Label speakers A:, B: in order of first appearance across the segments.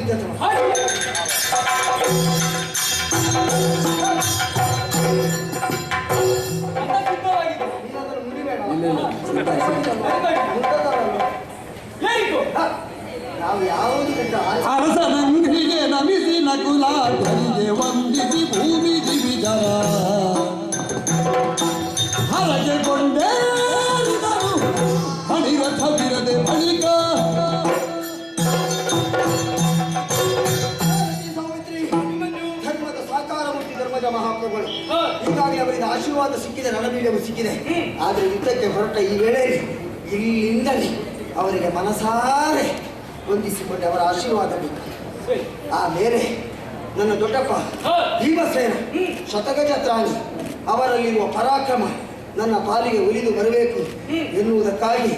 A: ಸಿದ್ಧತೆ ನಾವು ಯಾವುದು
B: ಅರಸನಂಗ್ರಿಗೆ ನಮಿಸಿ ನಕುಲಾಟರಿಗೆ ವಂದಿಸಿ ಭೂಮಿ ದಿವಿಜರ ಹರಗೆ ಕೊಂಡೇರಿದರು ಹಣಿರಥವಿರದೆ ಬಳಿಕ
A: ಧರ್ಮದ ಸಾಕಾರ ಮೂರ್ತಿ ಧರ್ಮದ ಮಹಾಪ್ರಭುಗಳು ಹೀಗಾಗಿ ಅವರಿಗೆ ಆಶೀರ್ವಾದ ಸಿಕ್ಕಿದೆ, ರಣಬೀಡವು ಸಿಕ್ಕಿದೆ. ಆದರೆ ಯುದ್ಧಕ್ಕೆ ಹೊರಟ ಈ ವೇಳೆಯಲ್ಲಿ ಇಲ್ಲಿಂದಲೇ ಅವರಿಗೆ ಮನಸಾರೆ ವಂದಿಸಿಕೊಂಡು ಅವರ ಆಶೀರ್ವಾದ ಬೇಕು. ಆಮೇಲೆ ನನ್ನ ದೊಡ್ಡಪ್ಪ ಭೀಮಸೇನ ಶತಗಜತ್ರಾಣಿ ಅವರಲ್ಲಿರುವ ಪರಾಕ್ರಮ ನನ್ನ ಪಾಲಿಗೆ ಒಲಿದು ಬರಬೇಕು ಎನ್ನುವುದಕ್ಕಾಗಿ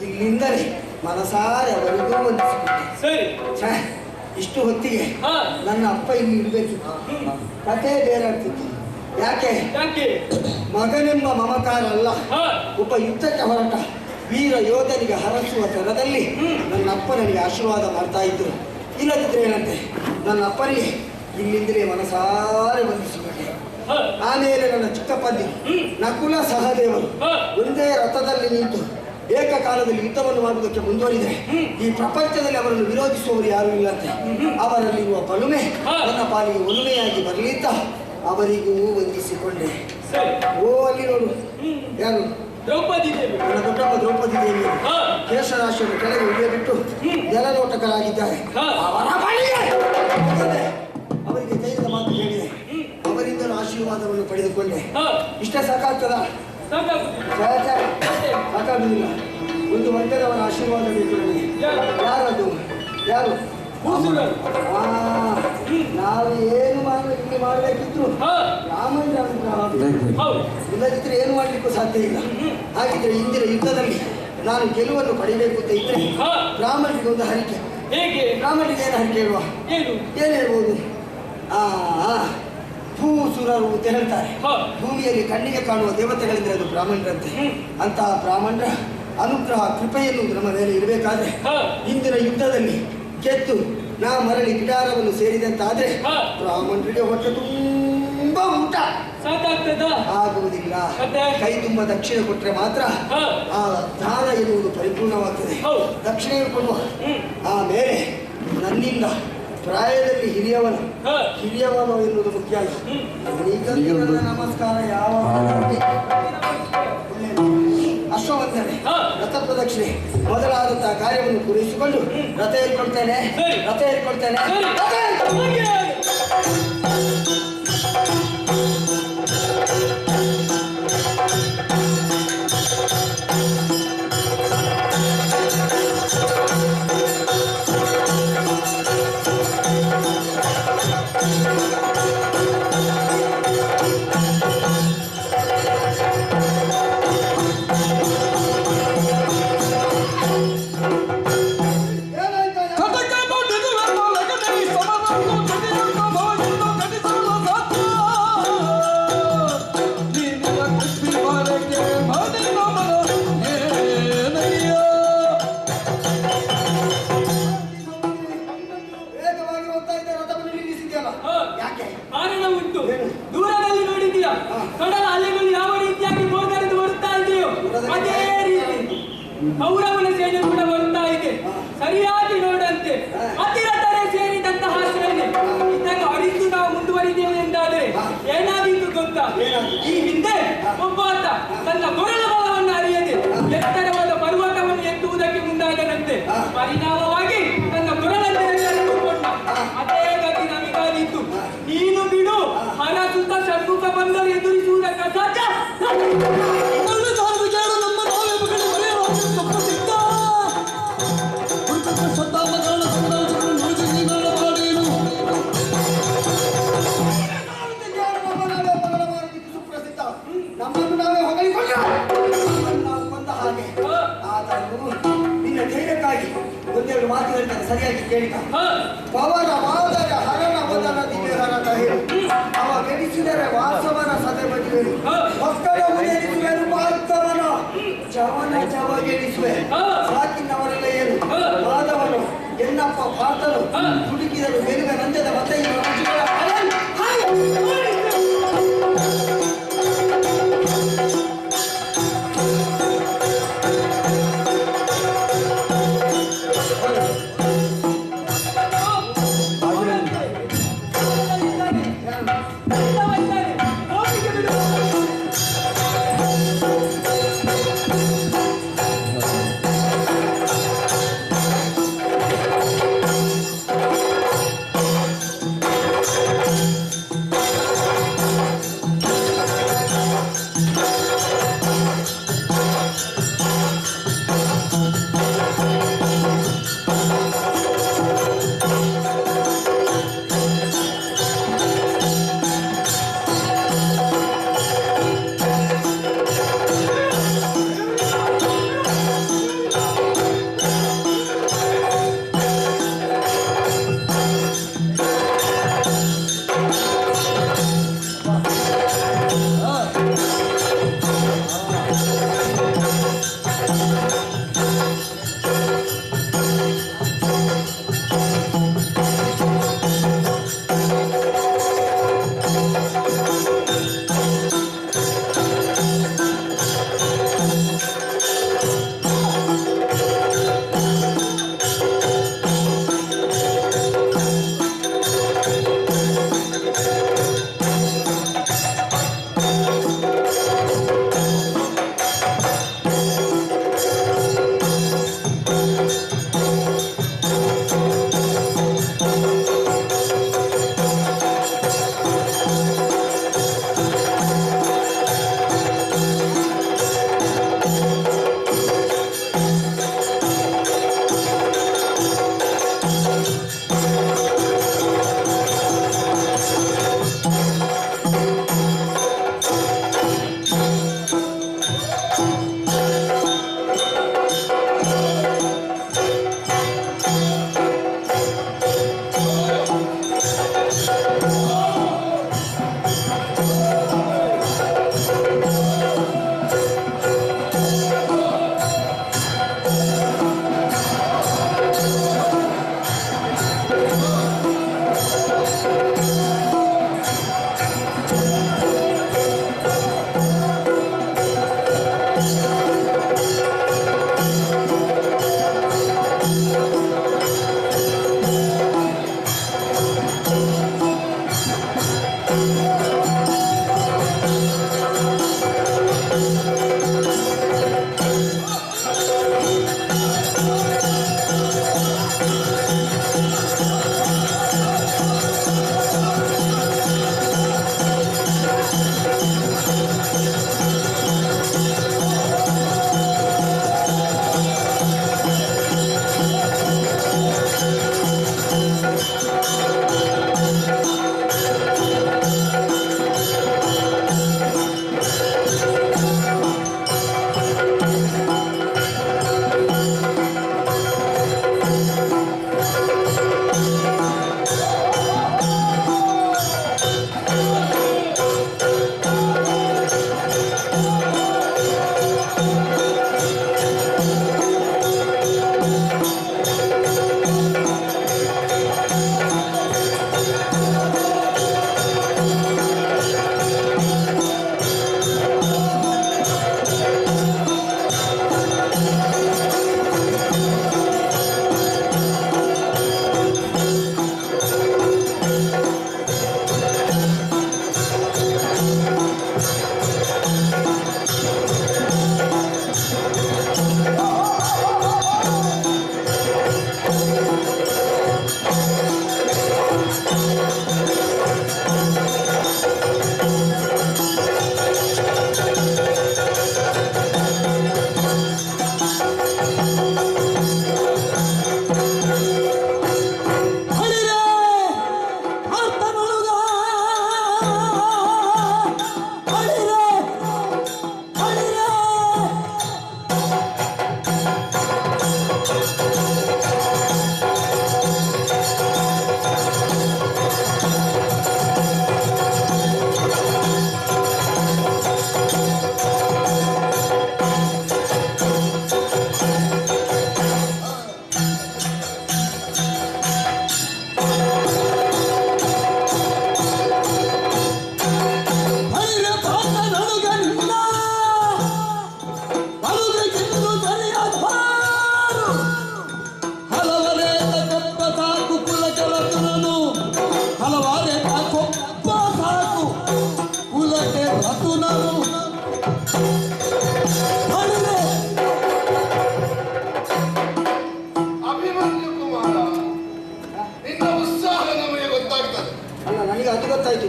A: ಇಲ್ಲಿಂದಲೇ ಮನಸಾರೆ ಅವರಿಗೂ ವಂದಿಸಿಕೊಂಡೆ. ಇಷ್ಟು ಹೊತ್ತಿಗೆ ನನ್ನ ಅಪ್ಪ ಇಲ್ಲಿ ಇರಬೇಕಿತ್ತು, ಕಥೆ ಬೇರೆ ಆಗ್ತಿತ್ತು. ಯಾಕೆ? ಮಗನೆಂಬ ಮಮಕಾರ ಅಲ್ಲ, ಒಬ್ಬ ಯುದ್ಧಕ್ಕೆ ಹೊರಟ ವೀರ ಯೋಧನಿಗೆ ಹರಸುವ ತರದಲ್ಲಿ ನನ್ನ ಅಪ್ಪ ನನಗೆ ಆಶೀರ್ವಾದ ಮಾಡ್ತಾ ಇದ್ರು. ಇಲ್ಲದಿದ್ರೆ ಏನಂತೆ, ನನ್ನ ಅಪ್ಪನಿಗೆ ಇಲ್ಲಿಂದಲೇ ಮನಸಾರೆ ವಂದಿಸಿಕೊಂಡೆ. ಆಮೇಲೆ ನನ್ನ ಚಿಕ್ಕಪ್ಪಂದಿ ನಕುಲ ಸಹದೇವರು ಒಂದೇ ರಥದಲ್ಲಿ ನಿಂತು ಏಕಕಾಲದಲ್ಲಿ ಯುದ್ಧವನ್ನು ಮಾಡುವುದಕ್ಕೆ ಮುಂದುವರಿದರೆ ಈ ಪ್ರಪಂಚದಲ್ಲಿ ಅವರನ್ನು ವಿರೋಧಿಸುವವರು ಯಾರೂ ಇಲ್ಲಂತೆ. ಅವರಲ್ಲಿರುವ ಬಲುಮೆ ನನ್ನ ಪಾಲಿಗೆ ಒಲುಮೆಯಾಗಿ ಬರಲಿದ್ದ ಅವರಿಗೂ ವಂದಿಸಿಕೊಂಡೆ. ಓ ಅಲ್ಲಿ ನೋಡು, ಯಾರು?
C: ದ್ರೌಪದಿ ದೇವಿ.
A: ನನ್ನ ದೊಡ್ಡಮ್ಮ ದ್ರೌಪದಿ ದೇವಿ ಕೇಶರಾಶಿಯನ್ನು ಕೆಳಗೆ ಇಳಿಯಬಿಟ್ಟು ಜಲನೋಟಕರಾಗಿದ್ದಾರೆ. ಅವರಿಗೆ ಧೈರ್ಯದ ಮಾತು ಹೇಳಿದೆ, ಅವರಿಂದಲೂ ಆಶೀರ್ವಾದವನ್ನು ಪಡೆದುಕೊಂಡೆ. ಇಷ್ಟೇ ಸಾಕಾಗ್ತದ? ಸಾಕಾಗುವುದಿಲ್ಲ. ಒಂದು ವರ್ಗದವರ ಆಶೀರ್ವಾದ ಬೇಕು ನನಗೆ. ಯಾರದು? ಯಾರು? ನಾವು ಏನು ಇಲ್ಲಿ ಮಾಡಬೇಕಿದ್ರು ರಾಮನ ಇಲ್ಲದಿದ್ರೆ ಏನು ಮಾಡಲಿಕ್ಕೂ ಸಾಧ್ಯ ಇಲ್ಲ. ಹಾಗಿದ್ರೆ ಇಂದಿನ ಯುದ್ಧದಲ್ಲಿ ನಾನು ಗೆಲುವನ್ನು ಪಡಿಬೇಕು ಅಂತ ಇದ್ರೆ ರಾಮನಿಗೆ ಒಂದು ಹರಿಕೆ. ರಾಮನಿಗೆ ಏನು ಹರಿಕೆ ಹೇಳುವ? ಏನು ಹೇಳ್ಬೋದು? ಭೂಸುರರು ಅಂತ ಹೇಳ್ತಾರೆ. ಭೂಮಿಯಲ್ಲಿ ಕಣ್ಣಿಗೆ ಕಾಣುವ ದೇವತೆಗಳಿದ್ರೆ ಅದು ಬ್ರಾಹ್ಮಣರಂತೆ. ಅಂತಹ ಬ್ರಾಹ್ಮಣರ ಅನುಗ್ರಹ ಕೃಪೆಯನ್ನು ನಮ್ಮ ಮೇಲೆ ಇರಬೇಕಾದ್ರೆ ಇಂದಿನ ಯುದ್ಧದಲ್ಲಿ ಗೆದ್ದು ನಾ ಮರಳಿ ಗಿಡಾರವನ್ನು ಸೇರಿದಂತಾದ್ರೆ ಬ್ರಾಹ್ಮಣರಿಗೆ ಹೊಟ್ಟೆ ತುಂಬ ಊಟ ಆಗುವುದಿಲ್ಲ. ಕೈ ತುಂಬ ದಕ್ಷಿಣ ಕೊಟ್ಟರೆ ಮಾತ್ರ ಆ ದಾನ ಎನ್ನುವುದು ಪರಿಪೂರ್ಣವಾಗ್ತದೆ. ದಕ್ಷಿಣ ಕೊಡುವ. ಆಮೇಲೆ ನನ್ನಿಂದ ಪ್ರಾಯದಲ್ಲಿ ಹಿರಿಯವನು ಎನ್ನುವುದು ಮುಖ್ಯ ಅಲ್ಲ. ನಮಸ್ಕಾರ ಯಾವ ಅಶ್ವವಂದನೆ, ರಥ ಪ್ರದಕ್ಷಿಣೆ ಮೊದಲಾದಂತಹ ಕಾರ್ಯವನ್ನು ಪೂರೈಸಿಕೊಂಡು ರಥ ಏರ್ಕೊಳ್ತೇನೆ.
C: ಕೌರವನ ಸೇನೆ ಕೂಡ ಬರ್ತಾ ಇದೆ. ಸರಿಯಾಗಿ ನೋಡಂತೆ ಅತಿರಥರೇ ಸೇರಿದಂತಹ ಸೇನೆ ಇದನ್ನು ಅರಿತು ನಾವು ಮುಂದುವರಿದ್ದೇವೆ ಎಂದಾದರೆ ಏನಾಗಿತ್ತು ಗೊತ್ತಾ? ಈ ಹಿಂದೆ ಒಬ್ಬಾತ ತನ್ನ ಕೊರಳ ಬಲವನ್ನು ಅರಿಯದೆ ಎತ್ತರವಾದ ಪರ್ವತವನ್ನು ಎತ್ತುವುದಕ್ಕೆ ಮುಂದಾಗದಂತೆ ಪರಿಣಾಮವಾಗಿ ತನ್ನ ಕೊರಳನ್ನುಕೊಂಡ. ಅದೇ ಗತಿ ನಮಗಾಗಿತ್ತು. ನೀನು ಬಿಡು, ಹರಸುತ್ತ ಷಣ್ಮುಖ ಬಂದರು ಎದುರಿಸುವುದಕ್ಕೆ ಸಾಧ್ಯ.
A: ನಮ್ಮನ್ನು ನಾವೇ ಹೊಗಳಿಕೊಂಡು ನಾವು ಕೊಂದ ಹಾಗೆ. ಆದರೂ ನಿನ್ನ ಧೈರ್ಯಕ್ಕಾಗಿ ಒಂದೆರಡು ಮಾತು ಹೇಳ್ತಾರೆ, ಸರಿಯಾಗಿ ಕೇಳಿಕ. ಪವನ ಮಾದರ ಹರಣ ಬದಲ ದಿವ್ಯಹರಣ ಹೇಳು, ಅವ ಬೆಡಿಸಿದರೆ ವಾಸವನ ಸದೆ ಬದಿವೇನು, ಮಕ್ಕಳ ಉಳಿಸುವೆನು ಪಾರ್ಥವನ ಚವನ ಚವ ಗೆಡಿಸುವೆ. ಸಾಕಿನವರೆಲ್ಲ ಏನು ಮಾಧವನು ಎನ್ನಪ್ಪ ಆತನು ಹುಡುಕಿದರು ಬೆರುಗ ನಂಜದ ಮತ್ತೆ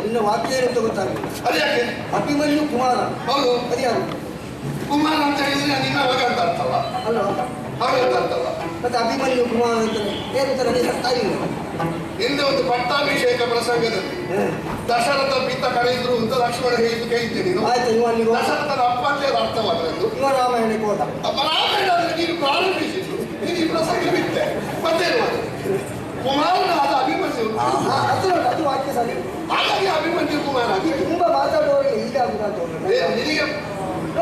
A: ನಿನ್ನ ವಾಕ್ಯ ಏನು ಅಂತ ಗೊತ್ತಾಗಲಿಲ್ಲ.
D: ಅದ್ಯಾಕೆ?
A: ಅಭಿಮನ್ಯು ಕುಮಾರ.
D: ಹೌದು.
A: ಅದ್ಯಾರು?
D: ಕುಮಾರ ಅಂತ ಹೇಳಿದ್ರೆ ನಿನ್ನ ಅವಾಗ ಅಂತ ಅರ್ಥವ?
A: ಅಲ್ವಾ?
D: ಅವಾಗ ಅಂತ ಅರ್ಥವ?
A: ಮತ್ತೆ ಅಭಿಮನ್ಯು ಕುಮಾರ ಅಂತ ಏನಂತ ನನಗೆ ಅರ್ಥ ಆಗಿಲ್ಲ.
D: ಹಿಂದೆ ಒಂದು ಪಟ್ಟಾಭಿಷೇಕ ಪ್ರಸಂಗದಲ್ಲಿ ದಶರಥ ಪಿತ್ತ ಕರೆಯಿದ್ರು ಅಂತ ಲಕ್ಷ್ಮಣ ಹೇಳಿದ್ದು ಕೇಳಿದ್ದೆ ನೀನು.
A: ಆಯ್ತು, ಇವ ಅಲ್ಲಿಗೆ ಹೋದ.
D: ದಶರಥನ ಅಪ್ಪ ಅಂತ ಹೇಳಿ ಅರ್ಥವಾದ್ರದ್ದು.
A: ಇವ ರಾಮಾಯಣಕ್ಕೆ ಹೋದ.
D: ರಾಮಾಯಣ ಅಂದ್ರೆ ನೀನು ಪ್ರಾರಂಭಿಸಿದ್ದು, ನೀನು ಈ ಪ್ರಸಂಗ ಬಿಟ್ಟೆ, ಮತ್ತೇನು ಅದು? ಕುಮಾರನ ಆದ ಅಭಿಮನ್ಯು.
A: ಅದು ವಾಕ್ಯ ಸರಿ.
D: ಹಾಗಾಗಿ ಅಭಿಮನ್ಯು ಕುಮಾರ
A: ತುಂಬಾ ಮಾತಾಡುವವರಿಗೆ ಈಗ ಆಗುದಂತ
D: ನಿನಗೆ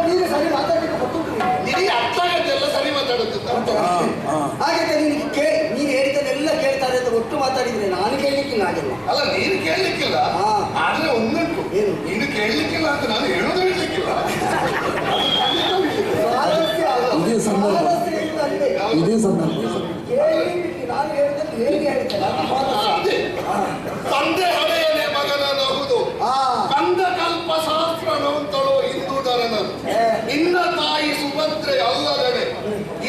A: ನೀನು ಸರಿ ಮಾತಾಡಲಿಕ್ಕೆ ಗೊತ್ತುಂಟು.
D: ನಿನಗೆ ಅರ್ಥ ಆಗತ್ತೆ ಎಲ್ಲ ಸರಿ ಮಾತಾಡುತ್ತೆ.
A: ಹಾಗಾದ್ರೆ ನೀನು ಹೇಳಿದ್ದನ್ನೆಲ್ಲ ಕೇಳ್ತಾರೆ ಅಂತ ಒಟ್ಟು ಮಾತಾಡಿದ್ರೆ ನಾನು ಕೇಳಲಿಕ್ಕಿಲ್ಲ. ಹಾಗೆಲ್ಲ
D: ಅಲ್ಲ, ನೀನು ಕೇಳಲಿಕ್ಕಿಲ್ಲ, ಆದ್ರೆ ಒಂದುಂಟು,
A: ಏನು?
D: ನೀನು ಕೇಳಲಿಕ್ಕಿಲ್ಲ ಅಂತ ನಾನು ಹೇಳೋದು ಹೇಳಲಿಕ್ಕಿಲ್ಲ.
B: ಇದೇ ಸಂದರ್ಭ, ಇದೇ ಸಂದರ್ಭ.
A: ನಾನು ಹೇಳಿದ್ದನ್ನು ಹೇಗೆ ಹೇಳ್ತೇನೆ
D: ಅದೇ ತಂದೆ ಹಳೆಯನೇ ಮಗನಬಹುದು, ಕಂದ ಕಲ್ಪ ಶಾಸ್ತ್ರ ನೋಂತಳು ಹಿಂದೂಧರನ ನಿನ್ನ ತಾಯಿ ಸುಭದ್ರೆ ಅಲ್ಲದಡೆ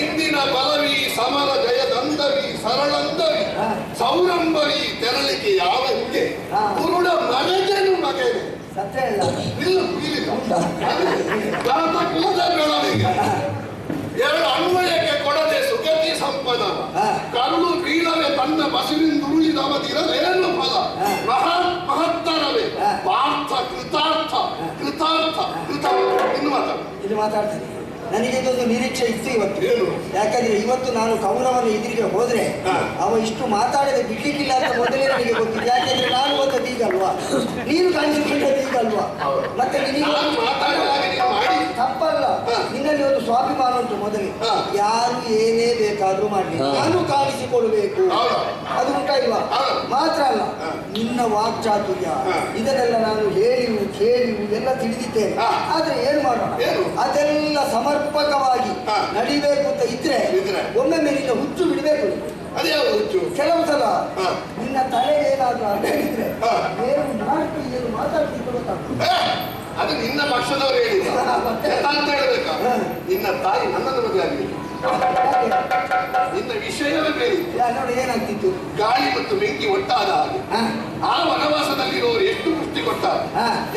D: ಇಂದಿನ ಬಲವಿ ಸಮರ ಜಯದಂದವಿ ಸರಳಂದವಿ ಸೌರಂಭವಿ ತೆರಳಿಕೆ ಯಾವ ಹಿಂಗೆ ಕುರುಡ ಮನೆಜನು ಮಗನೇ
A: ಸತ್ಯ ಇಲ್ಲ.
D: ಕುಲದ ಬೆಳವಣಿಗೆ ಎರಡು ಅನ್ವಯಕ್ಕೆ ಕೊಡದೆ ಸುಗತಿ ಸಂಪದ ಕರುಳು ಬೀಳವೆ ತನ್ನ ಬಸಿರಿಂದುರುಳಿದವದಿರಲೇನು ಫಲ ಮಹತ್ತರವೇ ಪಾರ್ಥ ಕೃತಾರ್ಥ ಕೃತಾರ್ಥ ಕೃತ ಇನ್ನು
A: ಇದು ಮಾತಾಡ್ತೇನೆ. ನನಗೆ ಇದೊಂದು ನಿರೀಕ್ಷೆ ಇತ್ತು ಇವತ್ತು.
D: ಏನು?
A: ಯಾಕಂದ್ರೆ ಇವತ್ತು ನಾನು ಕೌರವನ ಎದುರಿಗೆ ಹೋದ್ರೆ ಅವ ಇಷ್ಟು ಮಾತಾಡದೆ ಬಿಡ್ಲಿಕ್ಕಿಲ್ಲ ಅಂತ ಮೊದಲೇ ನನಗೆ ಗೊತ್ತಿದೆ. ಯಾಕೆಂದ್ರೆ ನಾನು ಓದದ್ದು ಈಗಲ್ವಾ, ನೀನು ಕಾಣಿಸಿಕೊಂಡದ್ದು ಈಗಲ್ವಾ, ಮತ್ತೆ ತಪ್ಪಲ್ಲ. ನಿನ್ನಲ್ಲಿ ಒಂದು ಸ್ವಾಭಿಮಾನ ಉಂಟು ಮೊದಲೇ. ಯಾರು ಏನೇ ಬೇಕಾದ್ರೂ ಮಾಡ್ಲಿ, ನಾನು ಕಾಣಿಸಿಕೊಳ್ಬೇಕು, ಅದು ಉಂಟಾ ಇಲ್ವಾ? ಮಾತ್ರ ಅಲ್ಲ, ನಿನ್ನ ವಾಕ್ಚಾತುರ್ಯ ಇದನ್ನೆಲ್ಲ ನಾನು ಹೇಳಿವು ಕೇಳಿವು ಎಲ್ಲ ತಿಳಿದಿದ್ದೇನೆ. ಆದ್ರೆ ಏನು ಮಾಡೋಣ, ಅದೆಲ್ಲ ಸಮರ್ಪಕವಾಗಿ ನಡಿಬೇಕು ಅಂತ ಇದ್ರೆ ಒಮ್ಮೆ ನಿನ್ನ ಹುಚ್ಚು ಬಿಡಬೇಕು. ಕೆಲವು ಸಲ ನಿನ್ನ ತಲೆಗೆ ಏನಾದ್ರೂ ಅಡ್ಡಾಗಿದ್ರೆ ಏನು ನಾಲ್ಕು ಏನು ಮಾತಾಡ್ತಿದ್ದು ಗೊತ್ತಾಗ್ತದೆ.
D: ಅದು ನಿನ್ನ ಪಕ್ಷದವರು ಹೇಳಿದ ಅಂತ ಹೇಳ್ಬೇಕಾ? ನಿನ್ನ ತಾಯಿ ನನ್ನನ್ನು ಮದುವೆ ಆಗಲಿ, ನಿನ್ನ ವಿಷಯವೇ ಬೇರೆ.
A: ನೋಡಿ ಏನಾಗ್ತಿತ್ತು,
D: ಗಾಳಿ ಮತ್ತು ಬೆಂಕಿ ಒಟ್ಟಾದ ಹಾಗೆ ಆ ವನವಾಸದಲ್ಲಿರುವವರು ಎಷ್ಟು ಪುಷ್ಟಿ ಕೊಟ್ಟಾರೆ,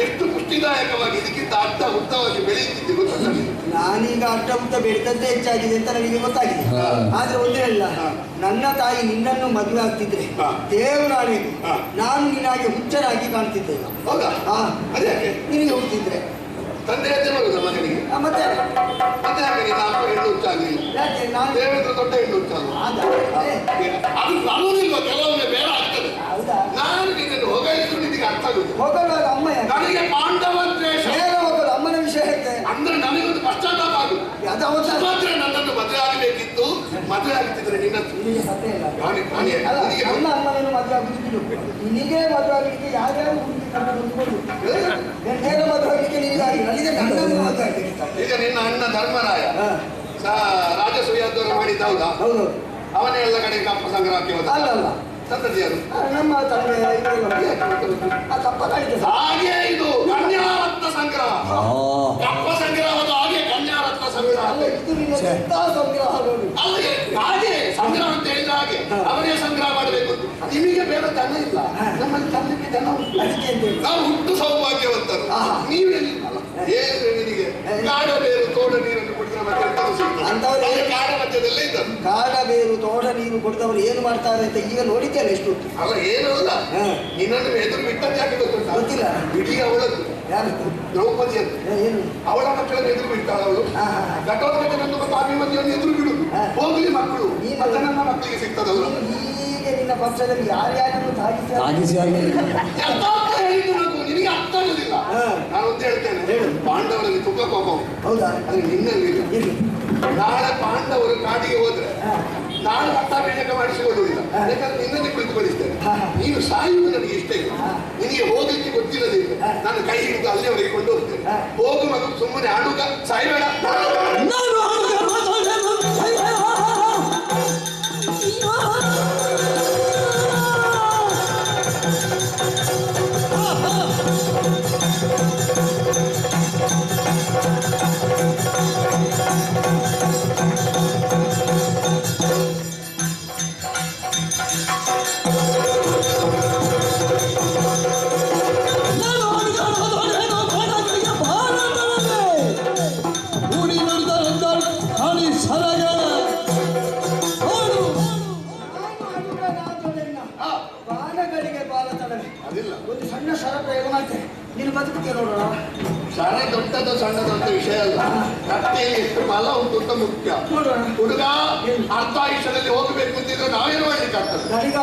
D: ಎಷ್ಟು ಪುಷ್ಟಿದಾಯಕವಾಗಿ ಇದಕ್ಕಿಂತ ಅಡ್ಡ ಉದ್ದವಾಗಿ ಬೆಳೆಯುತ್ತಿದ್ದು ಗೊತ್ತಾಗಿದೆ.
A: ನಾನೀಗ ಅಡ್ಡ ಉದ್ದ ಬೆಳೆದದ್ದೇ ಹೆಚ್ಚಾಗಿದೆ ಅಂತ ನನಗೆ ಗೊತ್ತಾಗಿದೆ. ಆದ್ರೆ ಒಂದೇ ಇಲ್ಲ, ನನ್ನ ತಾಯಿ ನಿನ್ನನ್ನು ಮದುವೆ ಆಗ್ತಿದ್ರೆ ದೇವರಾಣಿ ನಾನು ನಿನ್ನಾಗೆ ಹುಚ್ಚರಾಗಿ ಕಾಣ್ತಿದ್ದೆ.
D: ಹೌದಾ? ಅದ್ಯಾಕೆ
A: ನಿನಗೆ ಹುಟ್ಟಿದ್ರೆ
D: ತಂದೆ ಅಜ್ಜೆ ಬರುದ ಮಗನಿಗೆ?
A: ಮತ್ತೆ
D: ಮತ್ತೆ ಯಾಕೆ ನೀನು ಅಪ್ಪ ಹೆಣ್ಣು ಹುಚ್ಚಾಗಲಿಲ್ಲ?
A: ಯಾಕೆ ನಾನು
D: ದೇವೇಂದ್ರ ದೊಡ್ಡ ಹೆಣ್ಣು ಹುಚ್ಚಾಗ ಅದು ಬರುವುದಿಲ್ಲ, ಕೆಲವೊಮ್ಮೆ ಬೇಡ ಆಗ್ತದೆ. ನಾನು ನಿನ್ನನ್ನು ಹೊಗಳಿದ್ರು ನಿನಗೆ ಅರ್ಥ ಆಗುದು.
A: ಹೋಗಲ್ಲ ಅಮ್ಮ,
D: ನನಗೆ ಪಾಂಡವ ದ್ವೇಷ
A: ಹೋಗಲ್ಲ ಅಮ್ಮನ ವಿಷಯ ಹೇಳ್ತೆ
D: ಅಂದ್ರೆ ನನಗೊಂದು ಪಶ್ಚಾತ್ತಾಪ ಆಗುದು. ಸುಭದ್ರೆ ನನ್ನನ್ನು ಮದುವೆ ಆಗಬೇಕಿತ್ತು, ಮದುವೆ ಆಗ್ತಿದ್ರೆ ನಿನ್ನ
A: ಸತ್ಯ ಇಲ್ಲ. ನನ್ನ ಅಮ್ಮನನ್ನು ಮದುವೆ ಆಗುದಿಲ್ಲ, ನಿನಗೆ ಮದುವೆ ಆಗಲಿಕ್ಕೆ ಯಾರ್ಯಾರು ನೇರ ಮದುವೆ ಆಗಲಿಕ್ಕೆ ನಿನಗಾಗಿ ನನಗೆ ನನ್ನನ್ನು ಮದುವೆ ಆಗಲಿಕ್ಕೆ.
D: ಈಗ ನಿನ್ನ ಅಣ್ಣ ಧರ್ಮರಾಯ ರಾಜಸೂಯಾದವರು ಮಾಡಿದ್ದ ಹೌದಾ?
A: ಹೌದು.
D: ಅವನೇ ಎಲ್ಲ ಕಡೆ ಕಪ್ಪ ಸಂಗ್ರಹಕ್ಕೆ ಹೋದ.
A: ಅಲ್ಲ
D: ಸಂತತಿಯರು
A: ನಮ್ಮ ತಂದೆ
D: ಹಾಗೆ ಇದು ಕನ್ಯಾರತ್ನ ಸಂಗ್ರಹ, ಕಪ್ಪ ಸಂಗ್ರಹದ ಹಾಗೆ ಕನ್ಯಾರತ್ನ ಸಂಗ್ರಹ. ಹಾಗೆ ಸಂಗ್ರಹ ಅಂತ ಹೇಳಿದ್ರೆ ಹಾಗೆ ಅವರೇ ಸಂಗ್ರಹ ಮಾಡಬೇಕು. ನಿಮಗೆ ಬೇಡ ದನ ಇಲ್ಲ, ನಮ್ಮಲ್ಲಿ ತಂದಕ್ಕೆ ದನ ಉಂಟು, ನಾವು ಹುಟ್ಟು ಸೌಭಾಗ್ಯವಂತರು. ನೀವೆಲ್ಲ ಏನು ನಿನಗೆ ಕಾಡ ಬೇರು ತೋಡ ನೀರನ್ನು ಕುಡಿದ್ರೆ ಮತ್ತೆ ಕಾಡ ಮಧ್ಯದಲ್ಲೇ ಇದ್ದರು.
A: ಕಾಡ ಬೇರು ತೋಡ ನೀರು ಕುಡಿದವರು ಏನು ಮಾಡ್ತಾರೆ ಅಂತ ಈಗ ನೋಡಿದ್ದೇನೆ. ಎಷ್ಟು
D: ಅಲ್ಲ ಏನು ಅಲ್ಲ, ನಿನ್ನನ್ನು ಎದುರು ಬಿಟ್ಟದ್ದು ಯಾಕೆ ಗೊತ್ತುಂಟ?
A: ಗೊತ್ತಿಲ್ಲ.
D: ಇಡೀ ಅವಳದ್ದು ದ್ರೌಪದಿ ಅಂತ
A: ಏನು
D: ಅವಳ ಮಕ್ಕಳನ್ನು ಎದುರು ಬಿಡ್ತಾಳ ಅವಳು. ಘಟೋತ್ಕಚನನ್ನು ಮತ್ತು ಅಭಿಮನ್ಯುವನ್ನು ಎದುರು ಬಿಡುದು, ಹೋಗ್ಲಿ ಮಕ್ಕಳು ಮತ್ತೆ ನನ್ನ ಮಕ್ಕಳಿಗೆ ಸಿಗ್ತದಲ್ಲ.
A: ಹೀಗೆ ನಿನ್ನ ಪಕ್ಷದಲ್ಲಿ ಯಾರ್ಯಾರನ್ನು
B: ತಾಗಿಸಿ
D: ಹೇಳಿದ್ದು ನನಗೂ ನಿನಗೆ ಅರ್ಥ ಆಗುದಿಲ್ಲ. ನಾನು ಒಂದು ಹೇಳ್ತೇನೆ, ಪಾಂಡವರಲ್ಲಿ ತುಂಬ ಕೋಪ.
A: ಹೌದಾ?
D: ಅದು ನಿನ್ನಲ್ಲಿ ನಾಳೆ ಪಾಂಡವರು ಕಾಡಿಗೆ ಹೋದ್ರೆ ನಾನು ಪಟ್ಟಾಭಿಷೇಕ ಮಾಡಿಸಿಕೊಳ್ಳುವುದಿಲ್ಲ, ಯಾಕಂದ್ರೆ ನಿನ್ನಲ್ಲಿ ಕುಳಿತುಕೊಳ್ಳಿಸ್ತೇನೆ. ನೀನು ಸಾಯುವುದು ನನಗೆ ಇಷ್ಟ ಇಲ್ಲ. ನಿನಗೆ ಹೋಗಲಿಕ್ಕೆ ಗೊತ್ತಿಲ್ಲದಿಲ್ಲ, ನಾನು ಕೈ ಹಿಡಿದು ಅಲ್ಲಿಯವರೆಗೆ ಕೊಂಡು ಹೋಗ್ತೇನೆ. ಹೋಗು ಮಗು, ಸುಮ್ಮನೆ ಆಡುಗ, ಸಾಯ್ಬೇಡ.
A: ಬದುಕುತ್ತೆ ನೋಡೋಣ.
D: ಶಾಲೆ ದೊಡ್ಡದು ಸಣ್ಣದು ಅಂತ ವಿಷಯ ಅಲ್ಲ, ಕತ್ತೆಯಲ್ಲಿ ಎಷ್ಟು ಬಲ ಉಂಟು ಅಂತ ಮುಖ್ಯ.
A: ನೋಡೋಣ.
D: ಹುಡುಗ ಅರ್ಧ ಆಯುಷ್ಯದಲ್ಲಿ ಹೋಗಬೇಕು ಅಂತಿದ್ರೆ ನಾವೇನು ಮಾಡ್ಲಿಕ್ಕಾಗ್ತದೆ?
A: ನನಗ